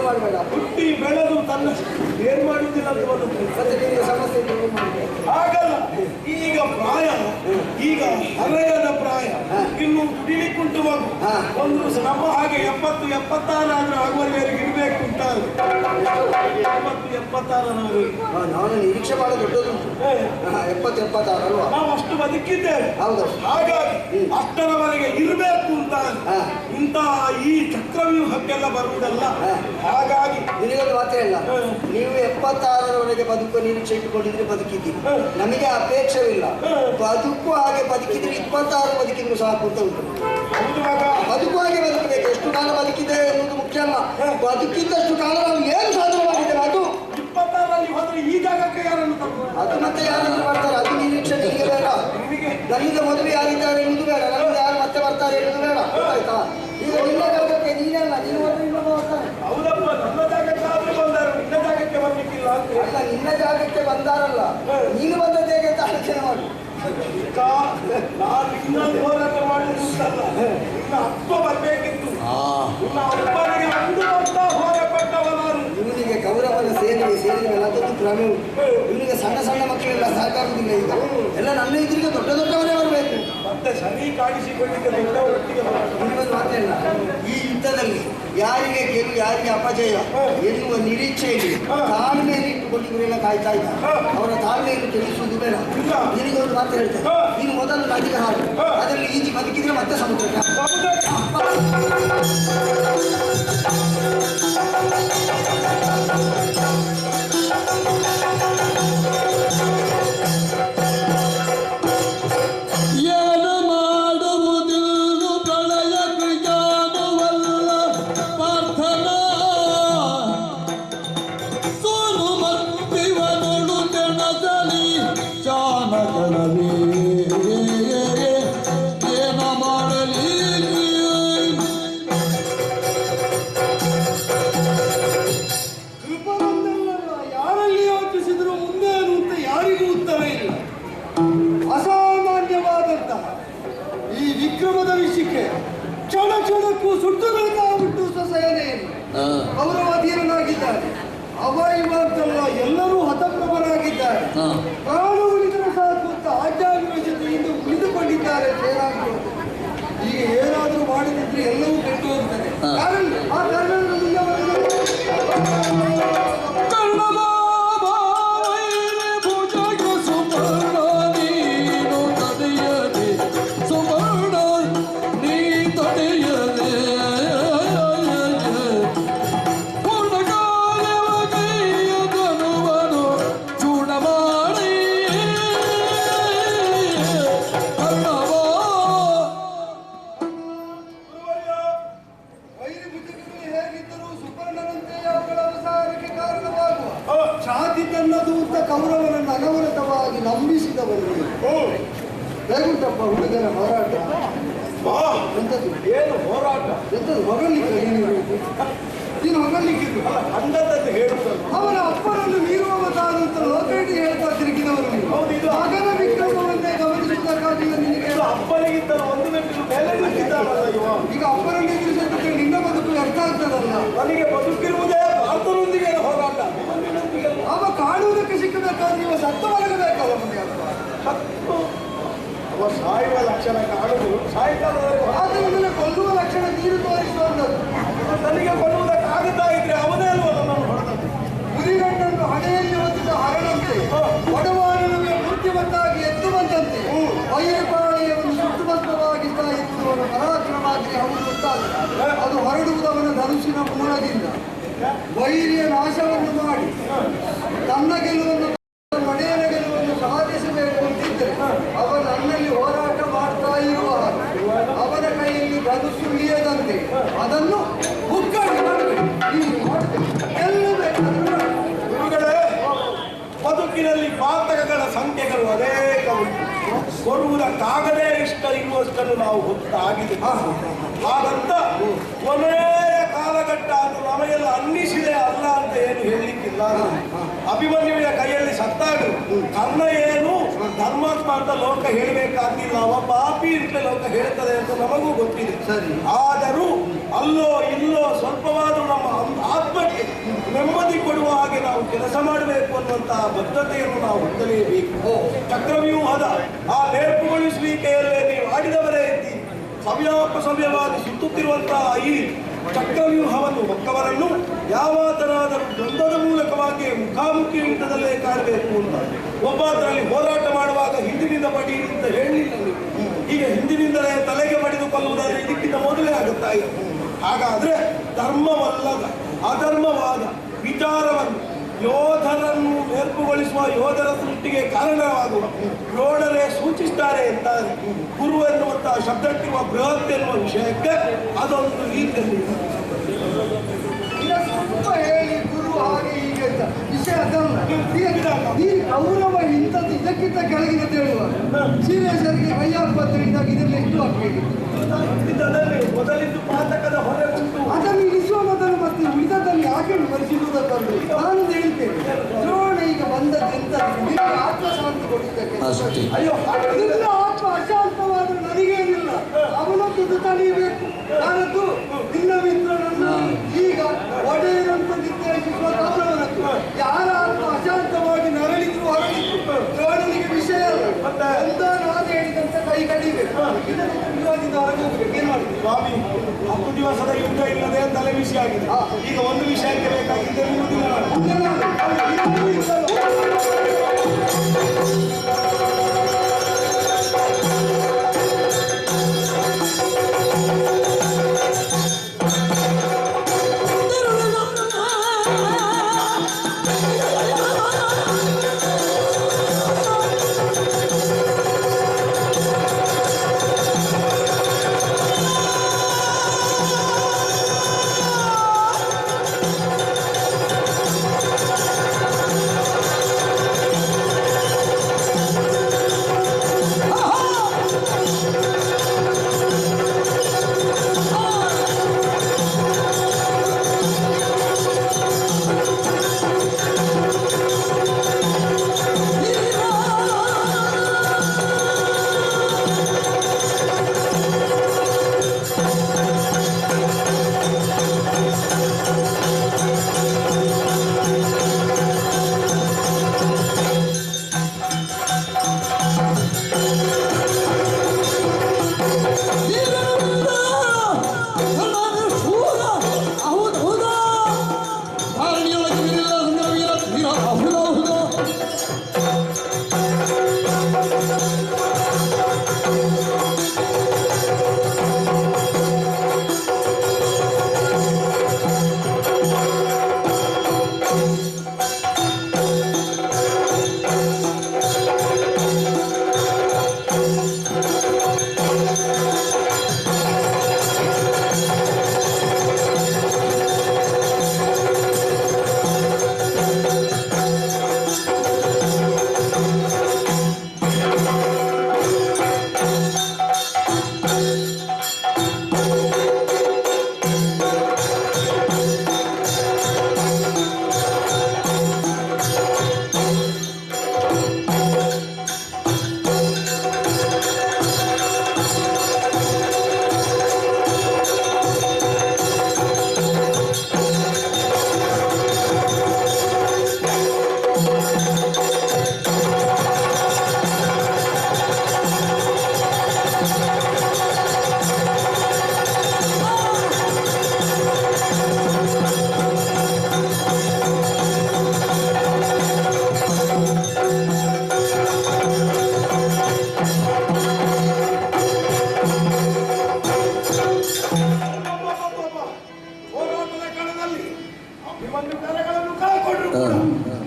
A: ಮಾಡಬೇಡ.
E: ಹುಟ್ಟಿ ಬೆಳೆದು ತನ್ನ ಏನ್ ಮಾಡುವುದಿಲ್ಲ ಅಂತ ಬಂದದ್ದು.
A: ಮತ್ತೆ ನಿಮಗೆ ಸಮಸ್ಯೆ ಇದ್ರೆ ಏನ್ ಮಾಡ್ಬೇಕು?
E: ಹಾಗಲ್ಲ, ಈಗ ಪ್ರಾಯ, ಈಗ ಹರೆಯದ ಪ್ರಾಯ, ಇನ್ನು ದುಡಿಲಿಕ್ಕುಂಟು ಮಗು. ಒಂದು ನಮ್ಮ ಹಾಗೆ 70-76 ಆದ್ರೂ ಆಗುವವರೆಗೆ ಇರ್ಬೇಕು ಅಂತ 70-76
A: ನಾನು ನಿರೀಕ್ಷೆ ಮಾಡೋ ದೊಡ್ಡದುಂಟು. 70-76 ಅಲ್ವಾ?
E: ನಾವು ಅಷ್ಟು ಬದುಕಿದ್ದೇವೆ.
A: ಹೌದು.
E: ಹಾಗಾಗಿ ಅಷ್ಟರವರೆಗೆ ಇರಬೇಕು ಅಂತ ಇಂಥ ಈ ಚಕ್ರವ್ಯೂಹಕ್ಕೆಲ್ಲ ಬರುವುದಲ್ಲ. ಹಾಗಾಗಿ
A: ನಿನಗೊಂದು ಮಾತ್ರ ಇಲ್ಲ, ನೀವು 76ರವರೆಗೆ ಬದುಕುವ ನಿರೀಕ್ಷೆ ಇಟ್ಟುಕೊಂಡಿದ್ರೆ ಬದುಕಿದ್ದೀರಿ. ನಮಗೆ ಅಪೇಕ್ಷವಿಲ್ಲ, ಬದುಕು ಹಾಗೆ ಬದುಕಿದ್ರೆ 26 ಬದುಕಿದ್ರು ಸಾಕು ಅಂತ ಉಂಟು.
E: ಹೌದು ಮಗ,
A: ಬದುಕು ಹಾಗೆ ಬದುಕಬೇಕು. ಎಷ್ಟು ಕಾಲ ಬದುಕಿದ್ದೇವೆ ಎನ್ನುವುದು ಮುಖ್ಯ ಅಲ್ಲ, ಬದುಕಿದ್ದಷ್ಟು ಕಾಲ ನಾವು ಏನು ಸಾಧನೆ ಮಾಡಿದ್ದೇವೆ ಅದು.
E: 26ರಲ್ಲಿ ಹೋದ್ರೆ ಈ ಜಾಗಕ್ಕೆ ಯಾರನ್ನು ತರುವುದು?
A: ಅದು ಮತ್ತೆ ಯಾರಾದ್ರೂ ಮಾಡ್ತಾರೆ, ಅದು ನಿರೀಕ್ಷೆ ನಿಮಗೆ ಬೇಡ. ನನ್ನಿಂದ ಮೊದಲು ಯಾರಿದ್ದಾರೆ ಎನ್ನುವುದು ಬೇಡ, ನನ್ನಿಂದ ಯಾರು ಮತ್ತೆ ಬರ್ತಾರೆ ಎನ್ನುವುದು ಬೇಡ. ಗೊತ್ತಾಯ್ತಾ? ಈಗ ನಿನ್ನ ಜಾಗಕ್ಕೆ ನೀನಲ್ಲ, ನೀನು ಮೊದಲು ಇನ್ನೊಬ್ಬ ಬರ್ತಾನೆ.
E: ಹೌದಪ್ಪ, ನನ್ನ ಜಾಗಕ್ಕೆ ಆದ್ರೂ ಬಂದರು, ನಿನ್ನ ಜಾಗಕ್ಕೆ ಬರ್ಲಿಕ್ಕಿಲ್ಲ ಅಂತ.
A: ಅಲ್ಲ, ನಿನ್ನ ಜಾಗಕ್ಕೆ ಬಂದಾರಲ್ಲ, ನೀನು ಬಂದದ್ದು ಹೇಗೆ ಅಂತ ಆಲೋಚನೆ ಮಾಡು.
E: ನಾನು ಇನ್ನೊಂದು ಹೋರಾಟ ಮಾಡಿದ್ರು ಅಂತಲ್ಲ, ಇನ್ನು ಅಪ್ಪ ಬರ್ಬೇಕಿತ್ತು. ಇನ್ನು ಅಪ್ಪನಿಗೆ ಒಂದು ದೊಡ್ಡ ಹೋರಾಟವ ನಾನು.
A: ಇವನಿಗೆ ಕೌರವನ ಸೇನೆಗೆ ಸೇರಿದ ಮೇಲೆ ಅದೊಂದು ಭ್ರಮೆ ಉಂಟು. ಇವನಿಗೆ ಸಣ್ಣ ಸಣ್ಣ ಮಕ್ಕಳೆಲ್ಲ ಸಾಕಾಗುವುದಿಲ್ಲ. ಈಗ ಎಲ್ಲ ನನ್ನ ಎದುರಿಗೆ ದೊಡ್ಡ ದೊಡ್ಡವರೇ ಬರಬೇಕು.
E: ಮತ್ತೆ ಸರಿ ಕಾಣಿಸಿಕೊಳ್ಳಿಕ್ಕೆ ದೊಡ್ಡವರೊಟ್ಟಿಗೆ
A: ನಿಮಗೊಂದು ಮಾತಿಲ್ಲ, ಈ ಯುದ್ಧದಲ್ಲಿ ಯಾರಿಗೆ ಗೆಲುವು ಯಾರಿಗೆ ಅಪಜಯ ಎನ್ನುವ ನಿರೀಕ್ಷೆಯಲ್ಲಿ ತಾಳ್ಮೆಯನ್ನು ಇಟ್ಟುಕೊಂಡಿವರೆಲ್ಲ ಕಾಯ್ತಾ ಇದ್ದಾರೆ. ಅವರ ತಾಳ್ಮೆಯನ್ನು ತಿಳಿಸುವುದು ಬೇಡ. ನಿನಗೊಂದು ಮಾತು ಹೇಳ್ತೇನೆ, ನೀನು ಮೊದಲು ನದಿಗೆ ಹಾಡು, ಅದರಲ್ಲಿ ಈಜಿ ಬದುಕಿದ್ರೆ ಮತ್ತೆ ಸಮುದ್ರಕ್ಕೆ.
B: ಏನು ಮಾಡುವುದಿಲ್ಲು ಪ್ರಳಯ ಕ್ರಿಯಾನುವಲ್ಲ ಪ್ರಾರ್ಥನಾ ಸೋನು ಮತ್ತಿವನೊಳು ತೆಣಸಲಿ ಚಾನಕರವೇ ಏನ ಮಾಡಲಿ.
E: ಕೃಪವಂತರಲ್ಲ, ಯಾರಲ್ಲಿ ಯೋಚಿಸಿದ್ರು ಮುಂದೆ ಅಂತ ಯಾರಿಗೂ ಉತ್ತರ ಇಲ್ಲ. ಅಸಾಮಾನ್ಯವಾದಂತಹ ಈ ವಿಕ್ರಮದ ವಿಷಯಕ್ಕೆ ಕ್ಷಣ ಕ್ಷಣಕ್ಕೂ ಸುಟ್ಟಬೇಕಾಗ್ಬಿಟ್ಟು ಸಸೇನೆಯನ್ನು ಕೌರವಾಧೀನನಾಗಿದ್ದಾರೆ. ಅವ ಇವತ್ತಲ್ಲ, ಎಲ್ಲರೂ ಹತಪ್ರಭರಾಗಿದ್ದಾರೆ. ಪ್ರಾಣ ಉಳಿದರೆ ಸಾಕು ಅಂತ ಆಜ್ಞಾನುವಶತೆಯಿಂದ ಉಳಿದುಕೊಂಡಿದ್ದಾರೆ ಸೇನಾಧಿಪತಿ. ಈಗ ಏನಾದರೂ ಮಾಡಿದ್ರೆ ಎಲ್ಲವೂ ಕೆಟ್ಟು ಹೋಗ್ತಾರೆ. ಆ ಕಾರಣದಿಂದ ಛಾತಿ ತನ್ನದು ಅಂತ ಕೌರವನನ್ನು ಅನವರತವಾಗಿ ನಂಬಿಸಿದವರು. ಹೇಗುಂಟಪ್ಪ ಹುಡುಗನ ಹೋರಾಟ? ಎಂಥದ್ದು? ಏನು ಹೋರಾಟ? ಎಂಥದ್ದು ಹೊಗಳಿಕ್ಕೆ? ನೀನು ಹೊಗಳಿಕ್ಕಿದ್ದು ಅಂದದ್ದು ಹೇಳುತ್ತಲ್ಲ. ಅವನ ಅಪ್ಪನನ್ನು ಮೀರುವ ತಾನಂತ ಲೋಕೇಟಿ ಹೇಳ್ತಾ ತಿರುಗಿದವರು ನೀವು. ಹೌದು, ಇದು ಮಗನ ವಿಕ್ರಮವನ್ನೇ ಗಮನಿಸುವುದಕ್ಕಾಗಿ ನಿನಗೆ ಅಪ್ಪನಿಗಿಂತ ಒಂದು ಗಂಟೆ ಮೇಲೆ ನಿಂತಿದ್ದಾನಲ್ಲ ಇವ. ಈಗ ಅಪ್ಪನಲ್ಲಿ ಎದುರಿಸಿದ್ರೆ ನಿನ್ನ ಬದುಕು ಅರ್ಥ ಆಗ್ತದಲ್ಲ. ನನಗೆ ಬದುಕಿರುವುದೇ ಭಾರತದೊಂದಿಗೆ ಹೋರಾಟ. ಅವ ಕಾಣುವುದಕ್ಕೆ ಸಿಕ್ಕಬೇಕಾದ್ರೆ ನೀವು ಸತ್ತು ಮಲಗಬೇಕಲ್ಲ ಮುಂದೆ. ಸತ್ತು ಅವ ಸಾಯುವ ಲಕ್ಷಣ ಕಾಣುವುದು ಸಾಯಂಕಾಲದವರೆಗೂ. ಆದ್ದರಿಂದ ಕೊಲ್ಲುವ ಲಕ್ಷಣ ನೀರು ತೋರಿಸುವಂಥದ್ದು. ನನಗೆ ಕೊಲ್ಲುವುದಕ್ಕಾಗುತ್ತಾ ಇದ್ರೆ ಅವನೇ ಅಲ್ವ ನನ್ನನ್ನು ಹೊಡೆದದ್ದು. ಮುದಿಗಣ್ಣನ್ನು ಹಣೆಯಲ್ಲಿ ಹೊತ್ತಿದ ಹರಣಂತೆ ಒಡವಾನನಿಗೆ ಬುದ್ಧಿವಂತಾಗಿ ಎದ್ದು ಬಂದಂತೆ ವೈರಪಾಣಿಯನ್ನು ಸುತ್ತುಬದ್ಧವಾಗಿದ್ದ ಎನ್ನುವನು ಪರಾಕ್ರಮಾಗ್ರಿ ಹೌದು ಗೊತ್ತಾಗ ಅದು ಹೊರಡುವುದವನ ಧನುಷಿನ ಮೂಲದಿಂದ. ವೈರಿಯ ನಾಶವನ್ನು ಮಾಡಿ ತನ್ನ ಗೆಲುವನ್ನು ಒಡೆಯನ ಗೆಲುವನ್ನು ಸಾಧಿಸಬೇಕು ಅಂತಿದ್ದರೆ ಅವ ನನ್ನಲ್ಲಿ ಹೋರಾಟ ಮಾಡ್ತಾ ಇರುವ ಅವನ ಕೈಯಲ್ಲಿ ಧನುಷು ಉಳಿಯದಂತೆ ಅದನ್ನು ಮುಗ್ಗಟ್ಟು ಮಾಡಬೇಕು. ಬದುಕಿನಲ್ಲಿ ಪಾತಕಗಳ ಸಂಖ್ಯೆಗಳು ಅನೇಕ ಉಂಟು. ಕೊಡುವುದಕ್ಕಾಗದೇ ಇಷ್ಟ ಇರುವಷ್ಟನ್ನು ನಾವು ಹೊತ್ತಾಗಿದೆ. ಹಾಗಂತ ಕೊನೆಯ ಕಾಲಘಟ್ಟ ಅದು ನಮಗೆಲ್ಲ ಅನ್ನಿಸಿದೆ ಅಲ್ಲ ಅಂತ ಏನು ಹೇಳಲಿಕ್ಕಿಲ್ಲ. ಅಭಿಮನ್ಯುವಿನ ಕೈಯಲ್ಲಿ ಸತ್ತಾಗ ಕರ್ಣ ಏನು ಧರ್ಮಾತ್ಮ ಅಂತ ಲೋಕ ಹೇಳಬೇಕಾಗಿಲ್ಲ, ಅವ ಪಾಪಿ ಅಂತ ಲೋಕ ಹೇಳ್ತದೆ ಅಂತ ನಮಗೂ ಗೊತ್ತಿದೆ. ಆದರೂ ಅಲ್ಲೋ ಇಲ್ಲೋ ಸ್ವಲ್ಪವಾದರೂ ನಮ್ಮ ಆತ್ಮಕ್ಕೆ ನೆಮ್ಮದಿ ಕೊಡುವ ಹಾಗೆ ನಾವು ಕೆಲಸ ಮಾಡಬೇಕು ಅನ್ನುವಂತಹ ಬದ್ಧತೆಯನ್ನು ನಾವು ಹೊಂದಲೇಬೇಕು. ಚಕ್ರವ್ಯೂಹದ ಆ ನೇರ್ಪುಗೊಳಿಸುವಿಕೆಯಲ್ಲೇ ನೀವು ಆಡಿದವರೇ ಇದ್ದೀರಿ. ಸವ್ಯವಾಗಿ ಸುತ್ತುತ್ತಿರುವಂತಹ ಈ ಚಕ್ರವ್ಯೂಹವನ್ನು ಒಕ್ಕವರನ್ನು ಯಾವ ತರಹದ ದ್ವಂದ್ವದ ಮೂಲಕವಾಗಿ ಮುಖಾಮುಖಿ ಯುದ್ಧದಲ್ಲೇ ಕಾಣಬೇಕು ಅಂತ ಒಬ್ಬ ಅದರಲ್ಲಿ ಹೋರಾಟ ಮಾಡುವಾಗ ಹಿಂದಿನಿಂದ ಬಡಿ ಅಂತ ಹೇಳಲಿಲ್ಲ. ಈಗ ಹಿಂದಿನಿಂದಲೇ ತಲೆಗೆ ಬಡಿದು ಕೊಲ್ಲುವುದಾದ್ರೆ ಇದಕ್ಕಿಂತ ಮೊದಲೇ ಆಗುತ್ತಾ ಇದೆ. ಹಾಗಾದ್ರೆ ಧರ್ಮವಲ್ಲದ ಅಧರ್ಮವಾದ ವಿಚಾರವನ್ನು ಯೋಧರನ್ನು ನೇರ್ಪುಗೊಳಿಸುವ ಯೋಧರ ಸೃಷ್ಟಿಗೆ ಕಾರಣವಾಗುವ ಯೋಧರೇ ಸೂಚಿಸ್ತಾರೆ ಅಂತಾರೆ. ಗುರು ಎನ್ನುವಂತಹ ಶಬ್ದಕ್ಕಿರುವ ಬೃಹತ್ ಎನ್ನುವ ವಿಷಯಕ್ಕೆ ಅದೊಂದು ರೀತಿಯಲ್ಲಿ
A: ಸ್ವಲ್ಪ ಹೇಳಿ ಗುರು ಹಾಗೆ ಹೀಗೆ ಅಂತ ವಿಷಯ ಅದಲ್ಲ. ಈ ಗೌರವ ಇಂಥದ್ದು ಇದಕ್ಕಿಂತ ಕೆಳಗಿನ ಹೇಳುವಾಗ ಸೀರಿಯಸರಿಗೆ ವೈಯಾಸ್ಪತ್ರೆಯಿಂದ ಇದರಲ್ಲಿ ಎಷ್ಟು ಹಾಕಬೇಕು.
E: ಮೊದಲಿದ್ದು ಪಾತಕದ ಹೊರೆ ಉಂಟು.
A: ಅದನ್ನು ಇಳಿಸುವ ಮೊದಲು ಮತ್ತೆ ಉಳಿದದಲ್ಲಿ ಯಾಕೆ ಪರಿಶೀಲಿಸುವುದಕ್ಕಂದ್ರೆ ನಾನು ಹೇಳ್ತೇನೆ. ದ್ರೋಣ ಈಗ ಬಂದದ್ದೆಂತ ಆತ್ಮಶಾಂತಿ ಕೊಡುವುದಕ್ಕೆ.
E: ಅಯ್ಯೋ
A: ನಿನ್ನ ಆತ್ಮ ಅಶಾಂತವಾದ್ರೆ ನನಗೇನಿಲ್ಲ. ಅವನದ್ದು ತಡೆಯಬೇಕು. ನಾನದ್ದು ನಿನ್ನ ಮಿತ್ರನನ್ನು ಈಗ ಒಡೆಯರಂತ ನಿರ್ದೇಶಿಸುವ ಕಾರಣವನದ್ದು. ಯಾರ ಆತ್ಮ ಅಶಾಂತವಾಗಿ ನರಳಿದ್ರು ಹೊರಳಿದ್ರು ದ್ರೋಣನಿಗೆ ವಿಷಯ ಅಲ್ಲ. ಅಂತ ನಾನು ಹೇಳಿದಂತೆ ಕೈ ಕಡಿಬೇಕು. ಇದರಿಂದ ಹೊರಗೆ ಹೋಗ್ಬೇಕು. ಏನ್ ಮಾಡ್ತೀವಿ
E: ಸ್ವಾಮಿ? 10 ದಿವಸದ ಯುದ್ಧ ಇಲ್ಲದೆ ತಲೆ ಬಿಸಿ ಆಗಿದೆ. ಈಗ ಒಂದು ವಿಷಯಕ್ಕೆ ಬೇಕಾಗಿದ್ದೆ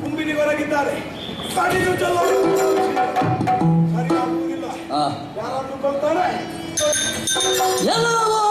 E: ಗುಂಪಿನಿಗೊರಗಿದ್ದಾರೆ. ಕಡಿದು ಚೆಲ್ಲಲು ಸರಿ ಆಗುವುದಿಲ್ಲ. ಯಾರಾದ್ರೂ ಕೊಡ್ತಾರೆ.
B: ಎಲ್ಲವೂ